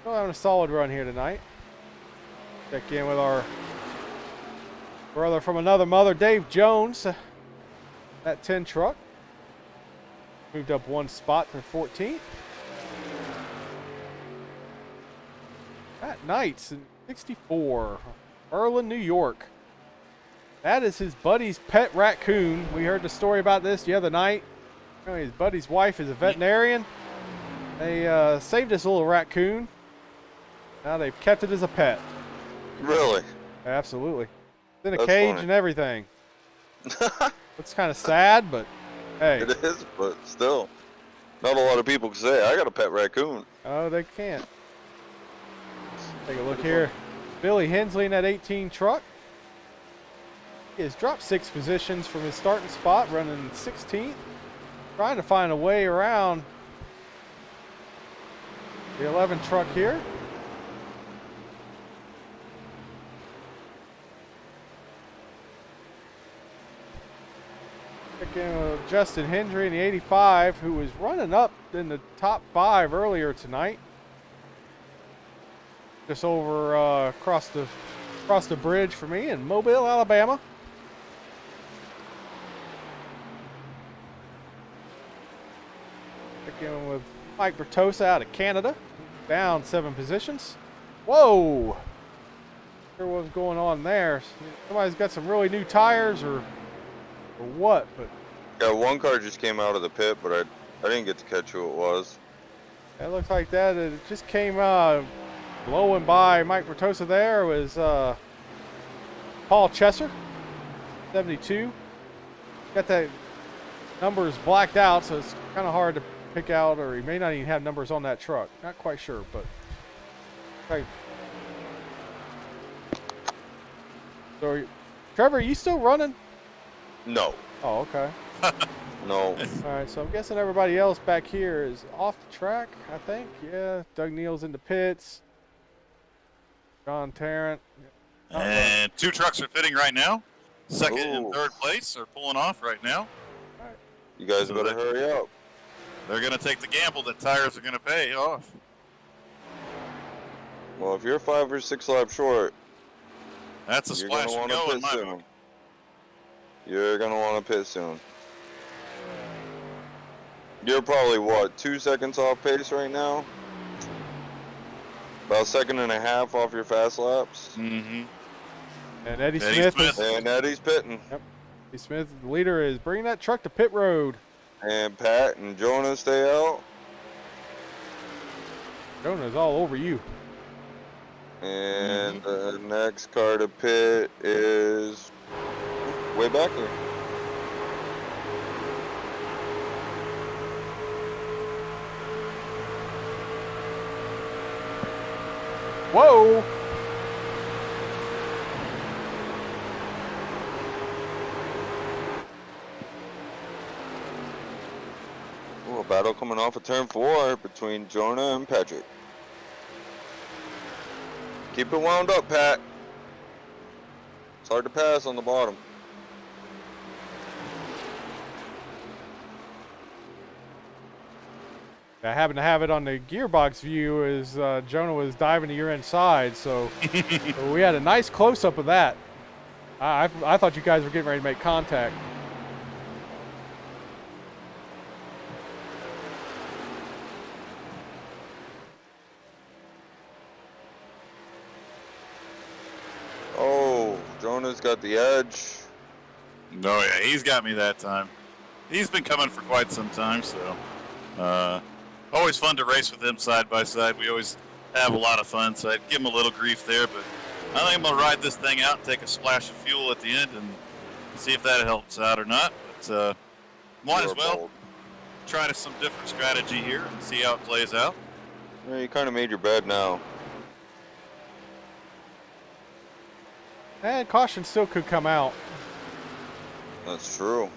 Still having a solid run here tonight. Check in with our brother from another mother, Dave Jones. That 10 truck. Moved up 1 spot to 14th. Matt Knights in 64. Berlin, New York. That is his buddy's pet raccoon. We heard the story about this the other night. You know, his buddy's wife is a veterinarian. They saved this little raccoon. Now they've kept it as a pet. Really? Absolutely. It's in a That's cage funny. and everything. It's kind of sad, but hey. It is, but still. Not a lot of people can say, I got a pet raccoon. Oh, they can't. Take a look here. Billy Hensley in that 18 truck. He has dropped 6 positions from his starting spot, running 16th. Trying to find a way around the 11 truck here. Check in with Justin Hendry in the 85, who was running up in the top 5 earlier tonight. Just over across the bridge for me in Mobile, Alabama. Check in with Mike Bertosa out of Canada, down 7 positions. Whoa! Sure what's going on there. Somebody's got some really new tires or what, but Yeah, one car just came out of the pit, but I didn't get to catch who it was. it looks like that. It just came blowing by Mike Bertosa there was Paul Chesser, 72. Got that numbers blacked out, so it's kind of hard to pick out, or he may not even have numbers on that truck. Not quite sure, but Right. So, Trevor, are you still running? No. Oh, okay. No. All right, so I'm guessing everybody else back here is off the track, I think. Yeah, Doug Neal's in the pits. John Tarrant. Not running. And 2 trucks are fitting right now. Second and Ooh. third place are pulling off right now. You guys So better hurry up. They're going to take the gamble that tires are going to pay off. Well, if you're 5 or 6 laps short, That's a you're splash gonna and want to go in pit my soon. book. You're gonna want to pit soon. You're probably what, 2 seconds off pace right now? About 1.5 seconds off your fast laps. Mm-hmm. And Eddie Eddie Smith, Smith. is. And Eddie's pitting. Eddie Smith, the leader, is bringing that truck to pit road. And Pat and Jonah stay out. Jonah's all over you. And the next car to pit is way back here. Whoa! Ooh, a battle coming off of turn 4 between Jonah and Patrick. Keep it wound up, Pat. It's hard to pass on the bottom. I happen to have it on the gearbox view as Jonah was diving to your inside, so we had a nice close-up of that. I thought you guys were getting ready to make contact. Oh, Jonah's got the edge. Oh, yeah, he's got me that time. He's been coming for quite some time, so always fun to race with him side by side. We always have a lot of fun, so I'd give him a little grief there, but I think I'm going to ride this thing out and take a splash of fuel at the end and see if that helps out or not. But might as well try some different strategy here and see how it plays out. Yeah, you kind of made your bed now. And caution still could come out. That's true.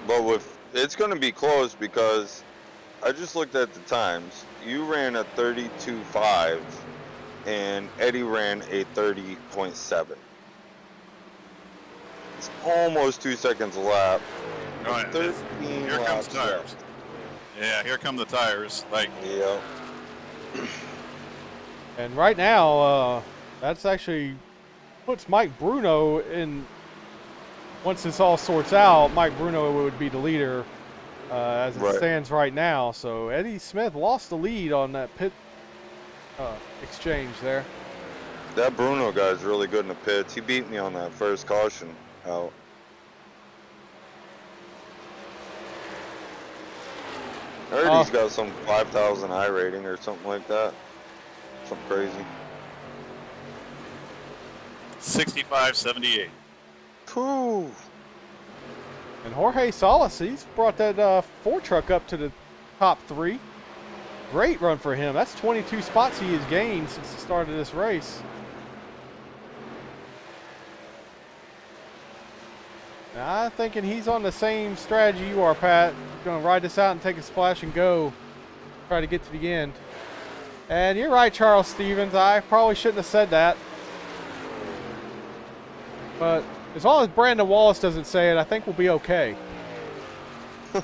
But it's going to be close because I just looked at the times. You ran a 32.5 and Eddie ran a 30.7. It's almost 2 seconds a lap. Oh, yeah, 13 here comes laps tires. left. Yeah, here come the tires. Like, Yeah. And right now, that's actually puts Mike Bruno in. Once this all sorts out, Mike Bruno would be the leader as it Right. stands right now. So Eddie Smith lost the lead on that pit exchange there. That Bruno guy's really good in the pits. He beat me on that first caution out. I heard he's got some 5,000 I rating or something like that. Something crazy. 65-78. Whew. And Jorge Salas, he's brought that Ford truck up to the top 3. Great run for him. That's 22 spots he has gained since the start of this race. Now, I'm thinking he's on the same strategy you are, Pat. He's going to ride this out and take a splash and go. Try to get to the end. And you're right, Charles Stevens. I probably shouldn't have said that. But as long as Brandon Wallace doesn't say it, I think we'll be okay. I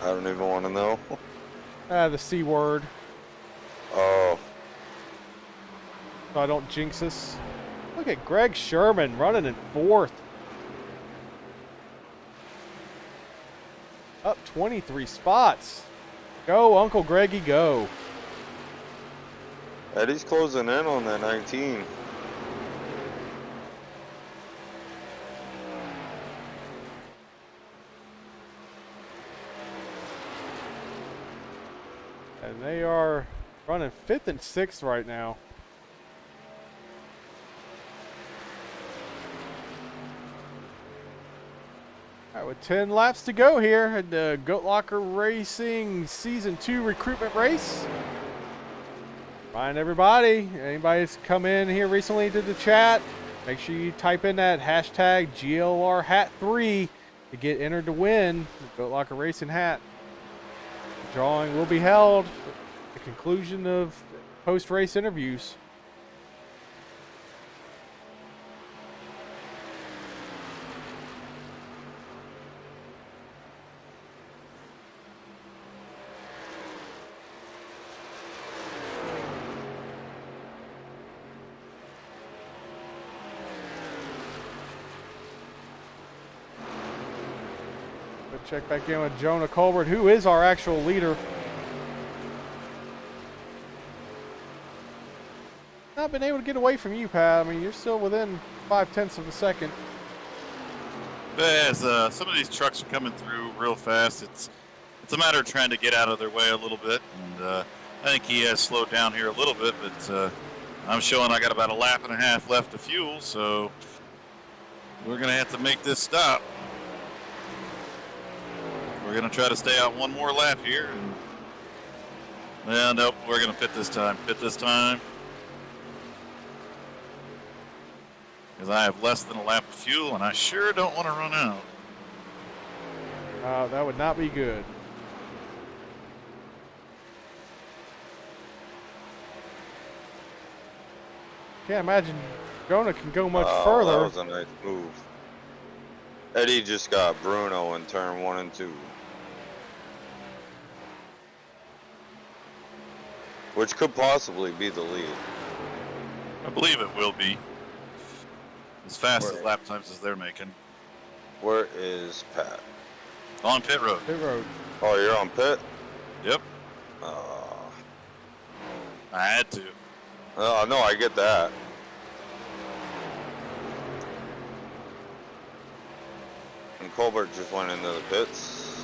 don't even want to know. The C word, Oh, so I don't jinx us. Look at Greg Sherman running in 4th. Up 23 spots. Go, Uncle Greggy, go. Eddie's closing in on that 19. And they are running 5th and 6th right now. All right, with 10 laps to go here at the Goat Locker Racing Season 2 recruitment race. Remind everybody, anybody that's come in here recently to the chat, make sure you type in that hashtag GLRHat3 to get entered to win the Goat Locker Racing hat. The drawing will be held at the conclusion of post-race interviews. Check back in with Jonah Colbert, who is our actual leader. Not been able to get away from you, Pat. I mean, you're still within 0.5 of a second. As some of these trucks are coming through real fast, it's a matter of trying to get out of their way a little bit. And I think he has slowed down here a little bit, but I'm showing I got about 1.5 laps left of fuel, so we're going to have to make this stop. We're going to try to stay out one more lap here. And nope, we're going to pit this time. Because I have less than 1 lap of fuel, and I sure don't want to run out. That would not be good. Can't imagine Jonah can go much further. That was a nice move. Eddie just got Bruno in turn 1 and 2. Which could possibly be the lead. I believe it will be. As fast as lap times as they're making. Where is Pat? On pit road. Pit road. Oh, you're on pit? Yep. I had to. No, I get that. And Colbert just went into the pits.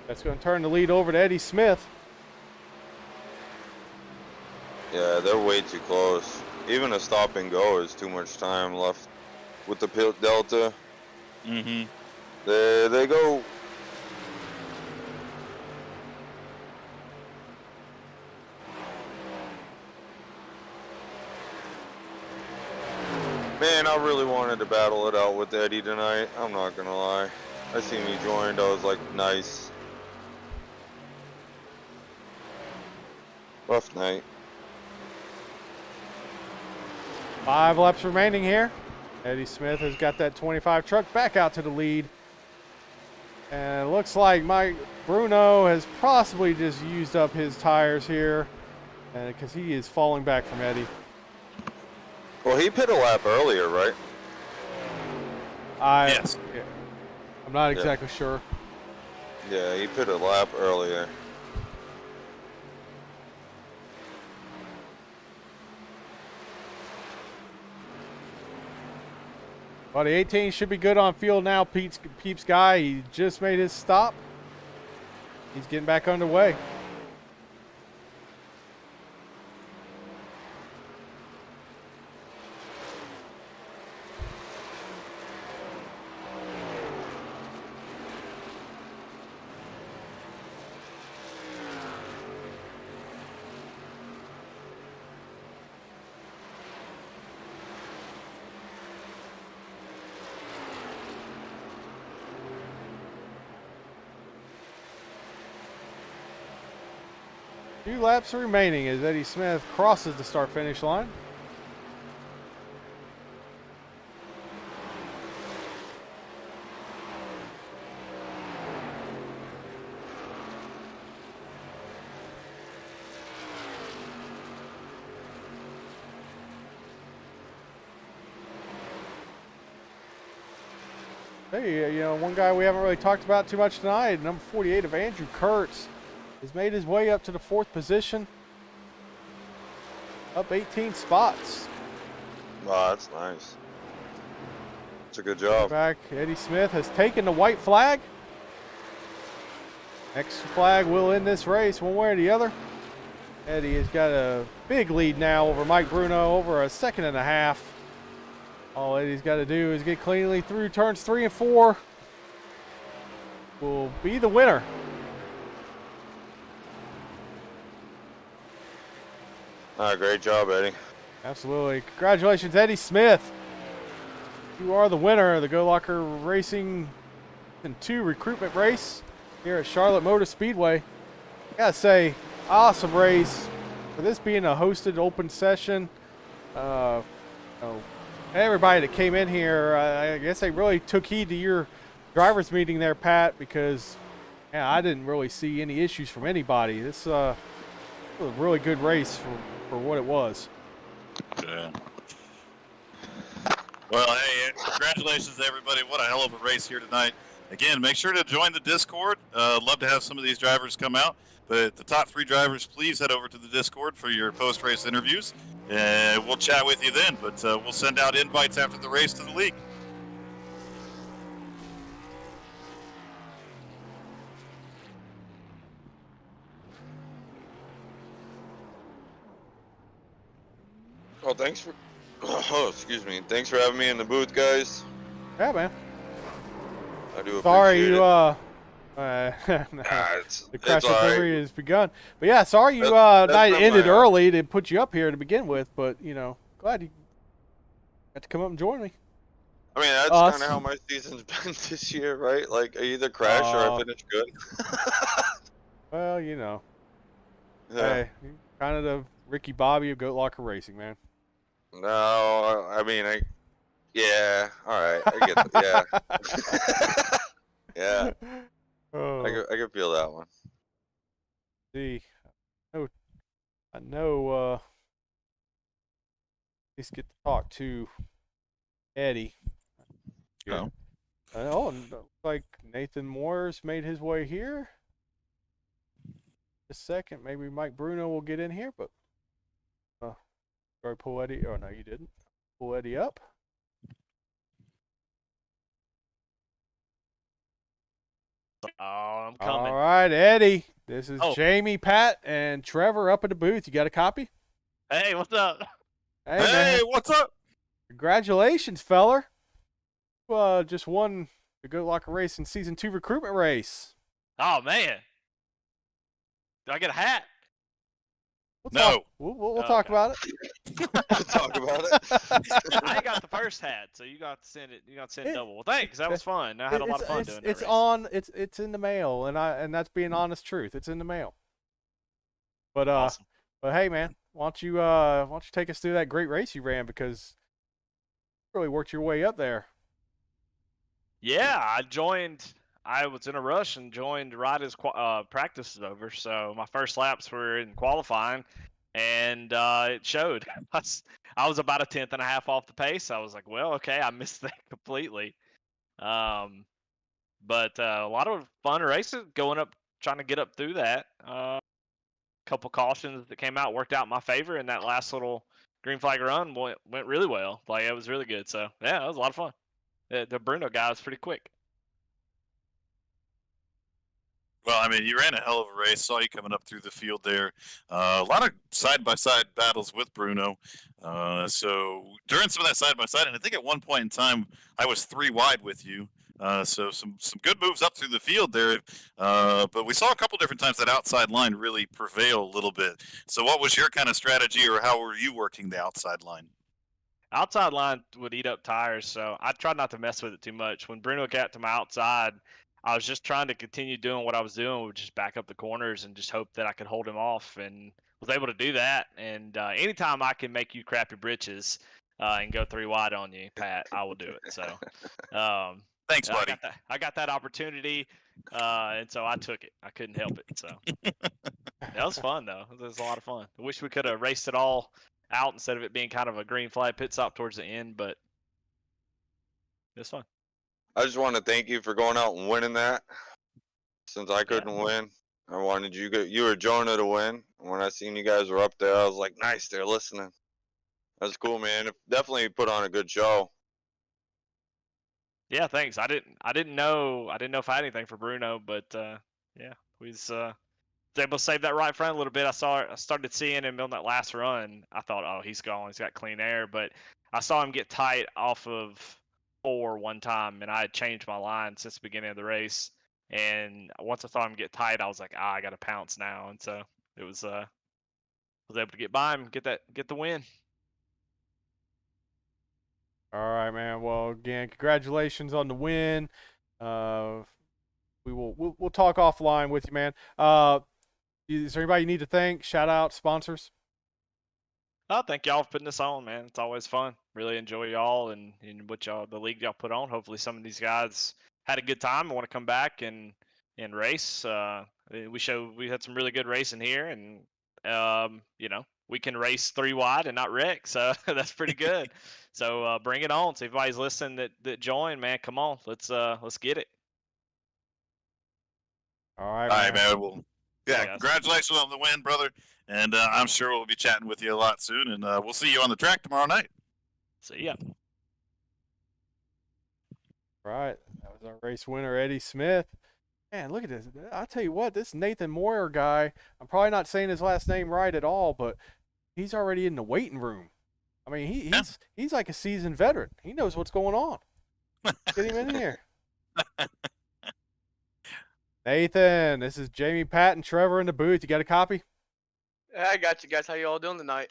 That's going to turn the lead over to Eddie Smith. Yeah, they're way too close. Even a stop and go is too much time left with the pit delta. Mm-hmm. There they go. Man, I really wanted to battle it out with Eddie tonight. I'm not gonna lie. I seen he joined. I was like, nice. Rough night. 5 laps remaining here. Eddie Smith has got that 25 truck back out to the lead. And it looks like Mike Bruno has possibly just used up his tires here because he is falling back from Eddie. Well, he pit a lap earlier, right? Yes. Yeah, I'm not exactly sure. Yeah, he pit a lap earlier. Well, the 18 should be good on fuel now. Peeps guy, he just made his stop. He's getting back underway. Few laps remaining as Eddie Smith crosses the start-finish line. Hey, you know, one guy we haven't really talked about too much tonight, number 48 of Andrew Kurtz. He's made his way up to the 4th position, up 18 spots. Wow, that's nice. It's a good job. Back, Eddie Smith has taken the white flag. Next flag will end this race one way or the other. Eddie has got a big lead now over Mike Bruno, over a second and a half. All Eddie's got to do is get cleanly through turns 3 and 4. Will be the winner. Great job, Eddie. Absolutely. Congratulations, Eddie Smith. You are the winner of the Go Locker Racing 2 recruitment race here at Charlotte Motor Speedway. I gotta say, awesome race. For this being a hosted open session, everybody that came in here, I guess they really took heed to your driver's meeting there, Pat, because I didn't really see any issues from anybody. This was a really good race for what it was. Yeah. Well, hey, congratulations to everybody. What a hell of a race here tonight. Again, make sure to join the Discord. Love to have some of these drivers come out. But the top 3 drivers, please head over to the Discord for your post-race interviews. We'll chat with you then, but we'll send out invites after the race to the league. Well, thanks for. Oh, excuse me. Thanks for having me in the booth, guys. Yeah, man. I do appreciate Sorry it. you the crash it's all right. delivery has begun. But yeah, sorry you That's night not ended my- early to put you up here to begin with, but glad you got to come up and join me. I mean, that's Us. kind of how my season's been this year, right? Like, I either crash or I finish good. Well, Yeah. hey, you're kind of the Ricky Bobby of Goat Locker Racing, man. No, I mean, yeah, all right, I get it. Yeah, yeah, Oh, I can feel that one. see, I know. At least get to talk to Eddie. Oh. Oh, and looks like Nathan Moore's made his way here. Just a second, maybe Mike Bruno will get in here, but sorry, pull Eddie. Oh no, you didn't. Pull Eddie up. Oh, I'm coming. All right, Eddie. This is Oh. Jamie, Pat, and Trevor up at the booth. You got a copy? Hey, what's up? Hey, Hey, man. what's up? Congratulations, feller. You just won the Goat Locker Racing Season 2 recruitment race. Oh man, do I get a hat? No. We'll Oh, talk okay. about it. Talk about it. I got the first hat, so you got to send it. You got to send double. Well, thanks. That was fun. I had a lot of fun doing that. It's race. on. It's in the mail, and that's being honest truth. It's in the mail. But Awesome. but hey, man, why don't you take us through that great race you ran, because you really worked your way up there. Yeah, I was in a rush and joined right as practice is over. So my first laps were in qualifying, and it showed. I was about a tenth and a half off the pace. I was like, well, okay, I missed that completely. But a lot of fun races going up, trying to get up through that. Couple cautions that came out worked out in my favor, and that last little green flag run went really well. Like, it was really good. So yeah, it was a lot of fun. The Bruno guy was pretty quick. Well, I mean, you ran a hell of a race. Saw you coming up through the field there. A lot of side-by-side battles with Bruno. So during some of that side-by-side, and I think at one point in time, I was 3 wide with you. So some good moves up through the field there. But we saw a couple different times that outside line really prevail a little bit. So what was your kind of strategy, or how were you working the outside line? Outside line would eat up tires, so I tried not to mess with it too much. When Bruno got to my outside, I was just trying to continue doing what I was doing, which is back up the corners and just hope that I could hold him off, and was able to do that. And anytime I can make you crap your britches and go 3 wide on you, Pat, I will do it. So Thanks, buddy. I got that opportunity, and so I took it. I couldn't help it. So that was fun, though. It was a lot of fun. I wish we could have raced it all out instead of it being kind of a green flag pit stop towards the end, but it was fun. I just want to thank you for going out and winning that. Since I couldn't win, I wanted you or Jonah to win. When I seen you guys were up there, I was like, nice, they're listening. That's cool, man. It definitely put on a good show. Yeah, thanks. I didn't know if I had anything for Bruno, but yeah, We was able to save that right front a little bit. I started seeing him on that last run. I thought, oh, he's gone. He's got clean air. But I saw him get tight off of 4 one time, and I had changed my line since the beginning of the race. And once I saw him get tight, I was like, I got to pounce now. And so it was able to get by him, get the win. All right, man. Well, again, congratulations on the win. We'll talk offline with you, man. Is there anybody you need to thank? Shout out sponsors. Oh, thank y'all for putting this on, man. It's always fun. Really enjoy y'all and what the league y'all put on. Hopefully, some of these guys had a good time and want to come back and race. We had some really good racing here, and we can race 3 wide and not wreck, so that's pretty good. So bring it on. So if anybody's listening that join, man, come on, let's get it. All right, All right, man. man. Well, yeah, Yes. congratulations on the win, brother. And I'm sure we'll be chatting with you a lot soon. And we'll see you on the track tomorrow night. See ya. Right. That was our race winner, Eddie Smith. Man, look at this. I'll tell you what, this Nathan Moyer guy, I'm probably not saying his last name right at all, but he's already in the waiting room. I mean, he's like a seasoned veteran. He knows what's going on. Get him in here. Nathan, this is Jamie, Pat, and Trevor in the booth. You got a copy? I got you guys. How you all doing tonight?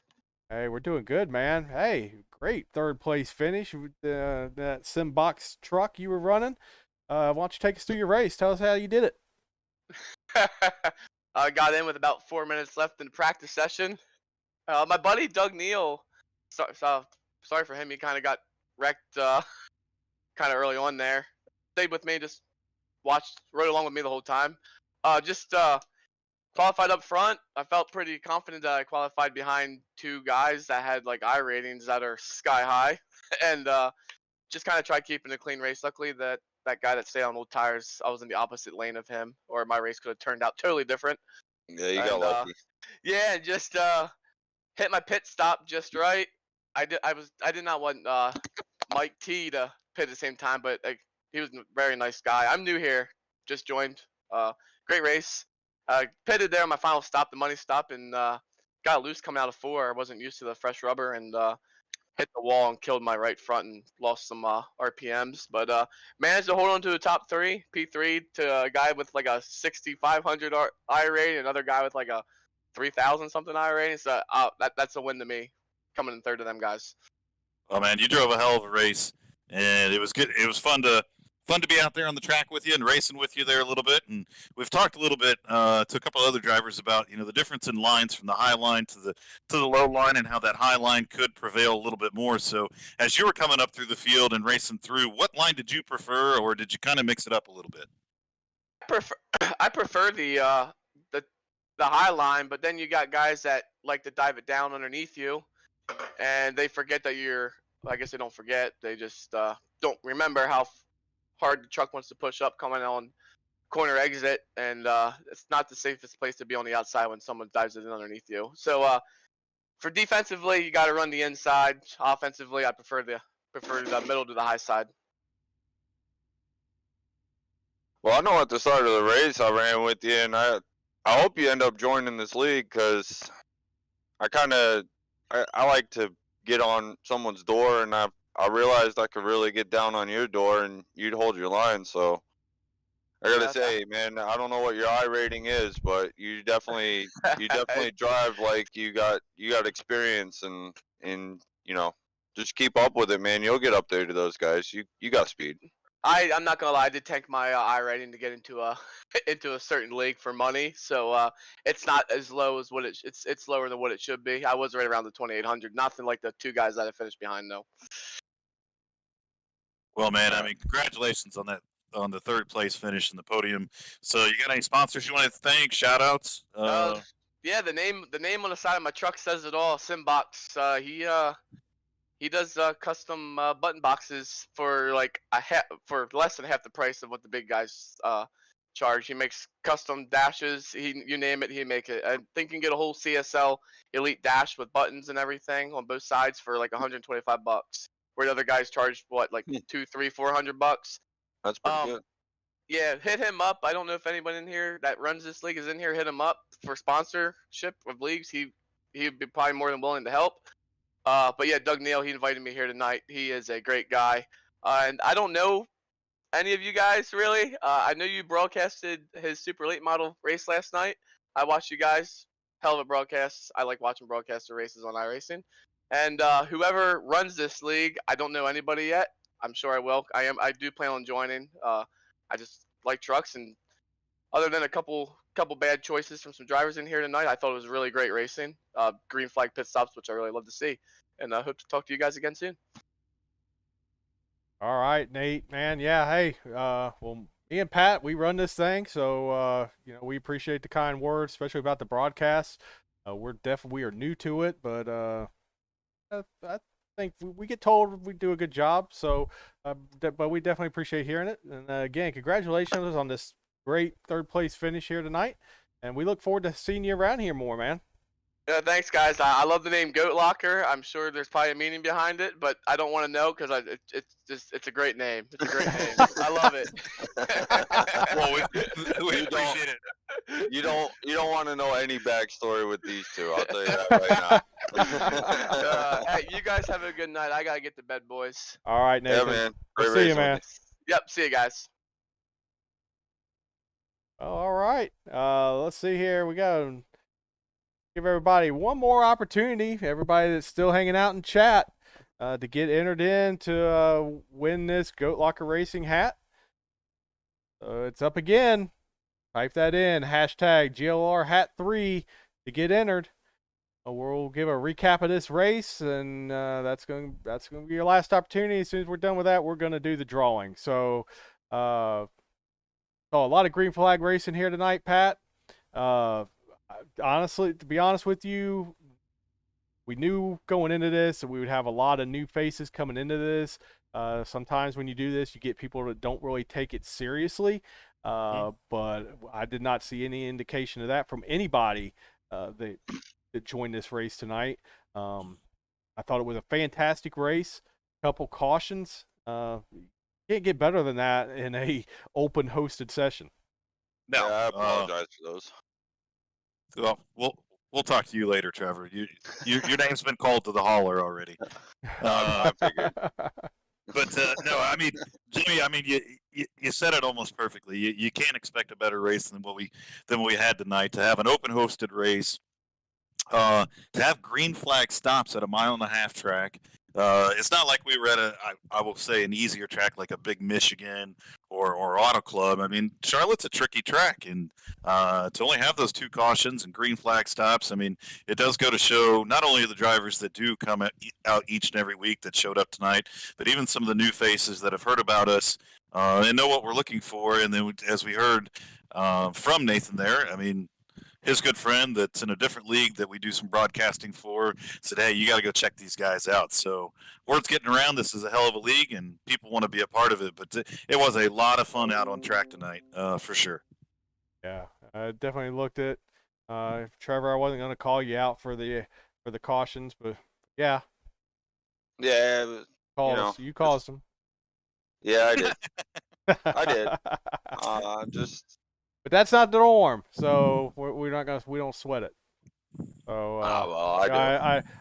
Hey, we're doing good, man. Hey, great third place finish with that Simbox truck you were running. Why don't you take us through your race? Tell us how you did it. I got in with about 4 minutes left in the practice session. My buddy Doug Neal, sorry for him. He kind of got wrecked kind of early on there. Stayed with me, just rode along with me the whole time. Qualified up front. I felt pretty confident that I qualified behind 2 guys that had like I ratings that are sky high, and just kind of tried keeping a clean race. Luckily, that guy that stayed on old tires, I was in the opposite lane of him, or my race could have turned out totally different. Yeah, you got lucky. Yeah, just hit my pit stop just right. I did not want Mike T to pit at the same time, but like, he was a very nice guy. I'm new here, just joined. Great race. Pitted there on my final stop, the money stop, and got loose coming out of 4. I wasn't used to the fresh rubber, and hit the wall and killed my right front and lost some RPMs. But managed to hold on to the top 3, P3, to a guy with like a 6,500 I rating, another guy with like a 3,000 something I rating. So that's a win to me, coming in third to them guys. Oh man, you drove a hell of a race, and it was good. It was fun to be out there on the track with you and racing with you there a little bit. And we've talked a little bit to a couple other drivers about the difference in lines from the high line to the low line, and how that high line could prevail a little bit more. So as you were coming up through the field and racing through, what line did you prefer, or did you kind of mix it up a little bit? I prefer the high line, but then you got guys that like to dive it down underneath you, and they forget that I guess they don't forget. They just don't remember how hard the truck wants to push up coming on corner exit, and it's not the safest place to be on the outside when someone dives it in underneath you. So for defensively, you got to run the inside. Offensively, I prefer the middle to the high side. Well, I know at the start of the race I ran with you, and I hope you end up joining this league, because I like to get on someone's door, and I realized I could really get down on your door and you'd hold your line. So I gotta say, man, I don't know what your I rating is, but you definitely drive like you got experience, and just keep up with it, man. You'll get up there to those guys. You got speed. I'm not gonna lie, I did tank my I rating to get into a into a certain league for money, so it's not as low as what it's lower than what it should be. I was right around the 2,800, nothing like the 2 guys that I finished behind though. Well, man, I mean, congratulations on the third place finish in the podium. So you got any sponsors you want to thank? Shout outs? Yeah, the name on the side of my truck says it all. Simbox. He does custom button boxes for like for less than half the price of what the big guys charge. He makes custom dashes. You name it, he make it. I think you can get a whole CSL Elite dash with buttons and everything on both sides for like $125. Where the other guys charge what, like $200, $300, $400. That's pretty good. Yeah, hit him up. I don't know if anyone in here that runs this league is in here. Hit him up for sponsorship of leagues. He'd be probably more than willing to help. But yeah, Doug Neal, he invited me here tonight. He is a great guy. And I don't know any of you guys really. I know you broadcasted his super late model race last night. I watched you guys. Hell of a broadcast. I like watching broadcaster races on iRacing. And whoever runs this league, I don't know anybody yet. I'm sure I will. I do plan on joining. I just like trucks, and other than a couple bad choices from some drivers in here tonight, I thought it was really great racing. Green flag pit stops, which I really love to see. And I hope to talk to you guys again soon. All right, Nate, man. Yeah, hey, well, me and Pat, we run this thing, so we appreciate the kind words, especially about the broadcast. We are new to it, but I think we get told we do a good job. So, but we definitely appreciate hearing it. And again, congratulations on this great third place finish here tonight, and we look forward to seeing you around here more, man. Yeah, thanks, guys. I love the name Goat Locker. I'm sure there's probably a meaning behind it, but I don't want to know because it's a great name. It's a great name. I love it. Well, we appreciate it. You don't want to know any backstory with these two. I'll tell you that right now. Hey, you guys have a good night. I gotta get to bed, boys. All right, Yeah, Nathan. man. We'll Great see you, racing with man. Yep. See you guys. All right. Let's see here. We got to give everybody one more opportunity. Everybody that's still hanging out in chat to get entered in to win this Goat Locker Racing hat. So it's up again. Type that in. Hashtag GLR Hat 3 to get entered. We'll give a recap of this race, and that's going to be your last opportunity. As soon as we're done with that, we're going to do the drawing. So, a lot of green flag racing here tonight, Pat. Honestly, to be honest with you, we knew going into this that we would have a lot of new faces coming into this. Sometimes when you do this, you get people that don't really take it seriously. But I did not see any indication of that from anybody that joined this race tonight. I thought it was a fantastic race. Couple cautions. Can't get better than that in a open hosted session. No, Yeah, I apologize for those. Well, we'll talk to you later, Trevor. Your name's been called to the holler already. I figured. But no, I mean, Jimmy, I mean, you said it almost perfectly. You can't expect a better race than what we had tonight. To have an open hosted race, to have green flag stops at a 1.5 mile track. It's not like we were at I will say, an easier track like a big Michigan or Auto Club. I mean, Charlotte's a tricky track, and to only have those 2 cautions and green flag stops, I mean, it does go to show not only the drivers that do come out each and every week that showed up tonight, but even some of the new faces that have heard about us and know what we're looking for. And then, as we heard from Nathan there, I mean, his good friend that's in a different league that we do some broadcasting for said, hey, you got to go check these guys out. So word's getting around. This is a hell of a league, and people want to be a part of it. But it was a lot of fun out on track tonight, for sure. Yeah, I definitely looked at Trevor. I wasn't going to call you out for the cautions, but yeah, Yeah, but, you caused them. yeah, I did. I did. Just. But that's not the norm, so we don't sweat it. So well, I do.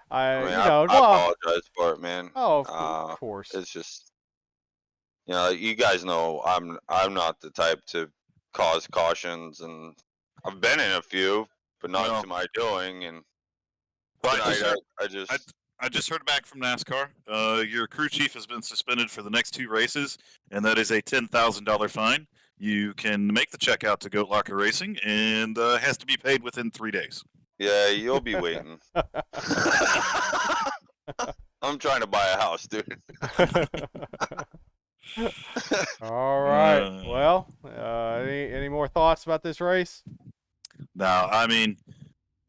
I mean, you I know, apologize for it, man. Oh, of course. It's just, you guys know I'm not the type to cause cautions, and I've been in a few, but not to my doing. And Well, tonight, I just heard back from NASCAR. Your crew chief has been suspended for the next 2 races, and that is a $10,000 fine. You can make the check out to Goat Locker Racing, and has to be paid within 3 days. Yeah, you'll be waiting. I'm trying to buy a house, dude. All right. Well, any more thoughts about this race? No, I mean,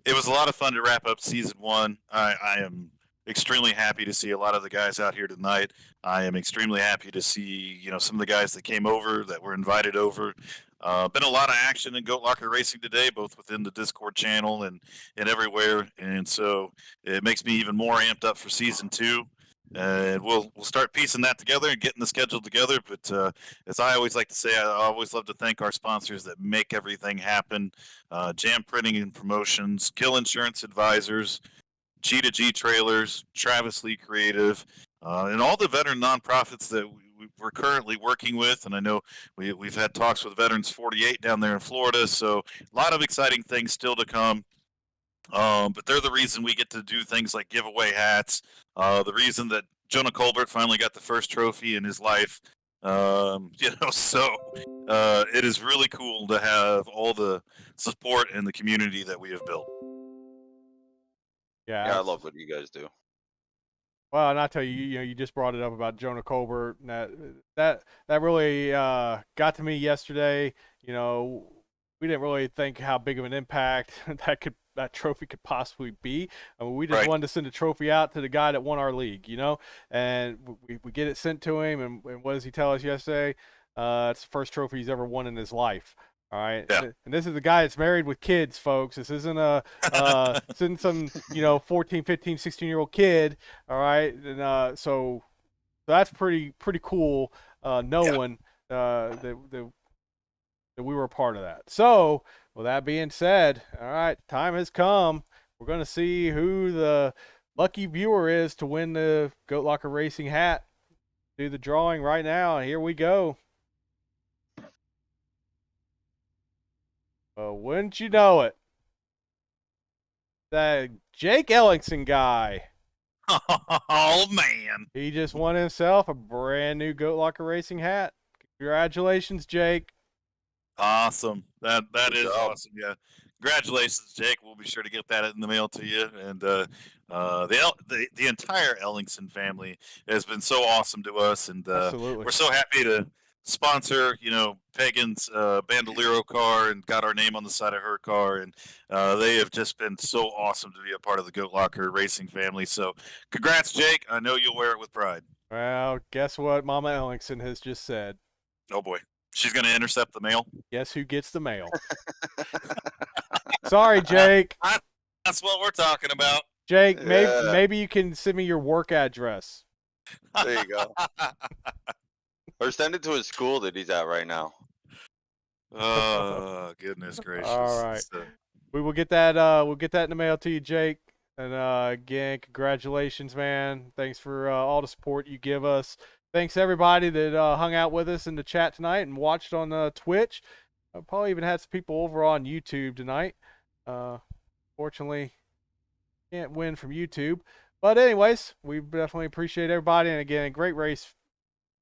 it was a lot of fun to wrap up season 1. I am extremely happy to see a lot of the guys out here tonight. I am extremely happy to see, some of the guys that came over, that were invited over. Been a lot of action in Goat Locker Racing today, both within the Discord channel and everywhere. And so it makes me even more amped up for season 2. and we'll start piecing that together and getting the schedule together. But as I always like to say, I always love to thank our sponsors that make everything happen: Jam Printing and Promotions, Kill Insurance Advisors, G2G Trailers, Travis Lee Creative, and all the veteran nonprofits that we're currently working with. And I know we've had talks with Veterans 48 down there in Florida, so a lot of exciting things still to come. But they're the reason we get to do things like give away hats. The reason that Jonah Colbert finally got the first trophy in his life. So it is really cool to have all the support and the community that we have built. Yeah, I love what you guys do. Well, and I tell you, you just brought it up about Jonah Colbert, and that really got to me yesterday. We didn't really think how big of an impact that trophy could possibly be. I mean, we just Right. wanted to send a trophy out to the guy that won our league, and we get it sent to him. And what does he tell us yesterday? It's the first trophy he's ever won in his life. All right. Yeah. And this is the guy that's married with kids, folks. This isn't this isn't some, 14, 15, 16-year-old kid. All right. And so that's pretty cool, knowing that we were a part of that. So with that being said, all right, time has come. We're going to see who the lucky viewer is to win the Goat Locker Racing hat. Do the drawing right now. Here we go. Wouldn't you know it? That Jake Ellingson guy. Oh man! He just won himself a brand new Goat Locker Racing hat. Congratulations, Jake. Awesome. That Good is job. awesome. Yeah. Congratulations, Jake. We'll be sure to get that in the mail to you. And the entire Ellingson family has been so awesome to us, and Absolutely. we're so happy to sponsor, Pagan's Bandolero car and got our name on the side of her car, and they have just been so awesome to be a part of the Goat Locker Racing family. So, congrats, Jake. I know you'll wear it with pride. Well, guess what Mama Ellingson has just said? Oh boy, she's gonna intercept the mail. Guess who gets the mail? Sorry, Jake. That's what we're talking about. Jake, Yeah. maybe you can send me your work address. There you go. Or send it to his school that he's at right now. Oh goodness gracious! All right. So, We will get that. We'll get that in the mail to you, Jake. And again, congratulations, man. Thanks for all the support you give us. Thanks everybody that hung out with us in the chat tonight and watched on Twitch. Probably even had some people over on YouTube tonight. Fortunately, can't win from YouTube. But anyways, we definitely appreciate everybody. And again, great race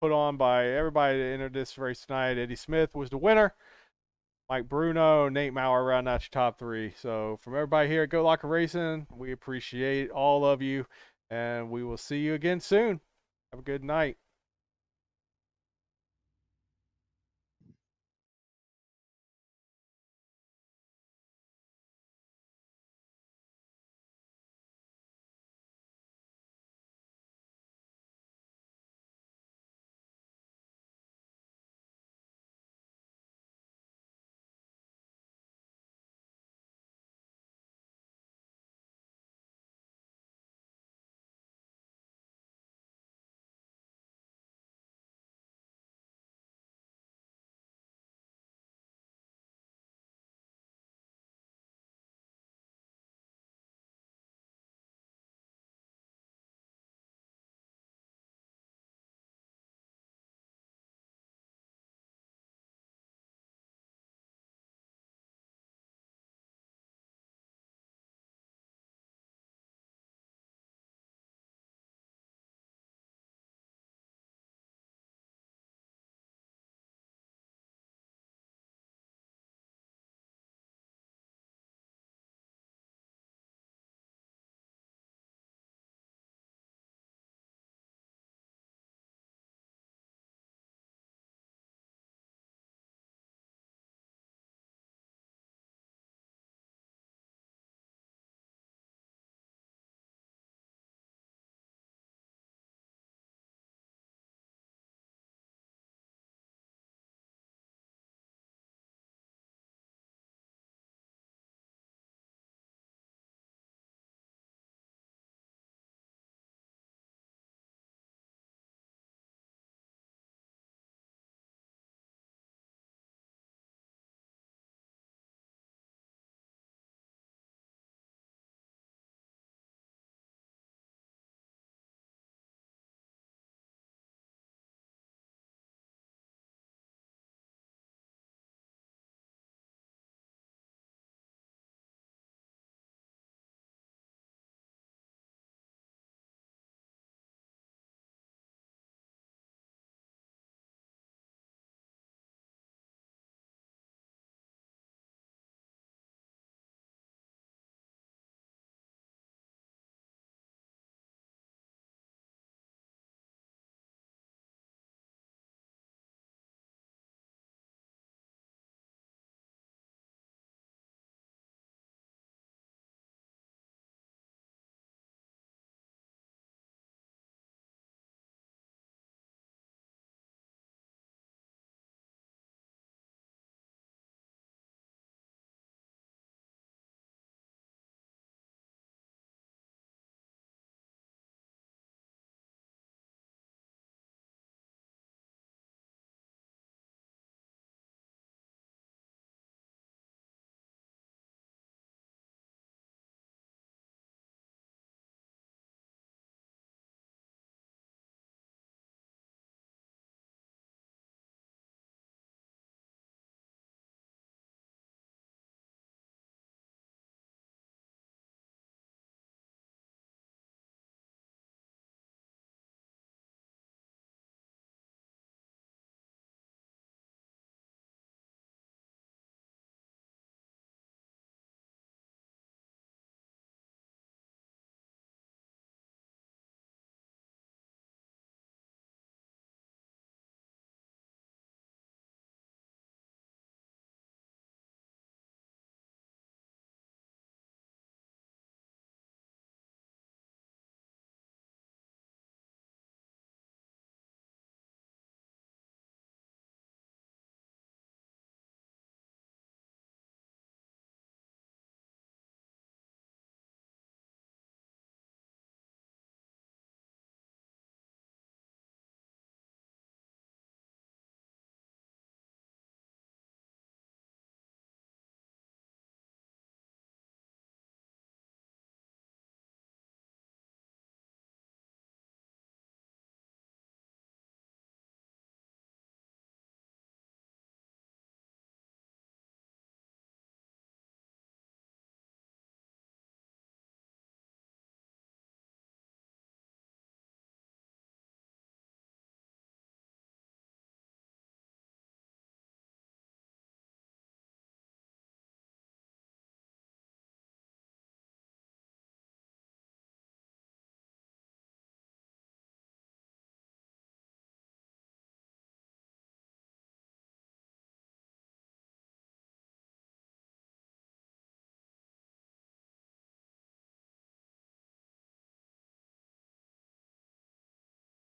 put on by everybody that entered this race tonight. Eddie Smith was the winner. Mike Bruno, Nate Maurer round out your top three. So from everybody here at Goat Locker Racing, we appreciate all of you. And we will see you again soon. Have a good night.